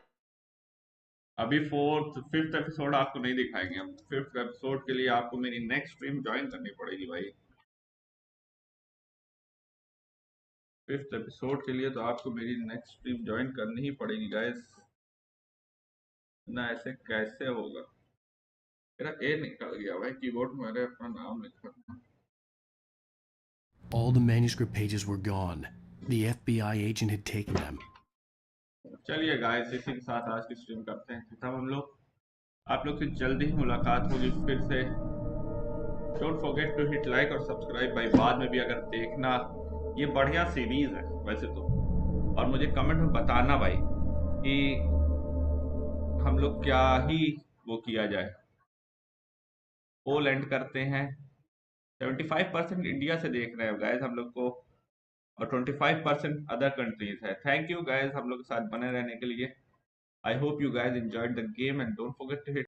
अभी fifth episode आपको नहीं दिखाएंगे हम। Fifth episode के लिए आपको मेरी next stream join करनी पड़ेगी भाई। फिफ्थ एपिसोड के लिए तो आपको मेरी नेक्स्ट स्ट्रीम ज्वाइन करनी ही पड़ेगी गाइस, ना ऐसे कैसे होगा। मेरा ए निकल गया भाई कीबोर्ड में, मेरे अपना नाम लिखा था। All the manuscript pages were gone. The FBI agent had taken them. चलिए गाइस इसी के साथ आज की स्ट्रीम करते हैं खत्म हम लोग। आप लोग से जल्दी ही मुलाकात होगी फिर से। Don't forget to hit like और सब्सक्राइब भाई, बाद में भी अगर देखना। ये बढ़िया सीरीज है वैसे तो, और मुझे कमेंट में बताना भाई कि हम लोग क्या ही वो किया जाए। पोल एंड करते हैं। 75% इंडिया से देख रहे हैं गाइस हम लोग को, और 25% अदर कंट्रीज है। थैंक यू गाइस हम लोग के साथ बने रहने के लिए। I hope you guys enjoyed the game and don't forget to hit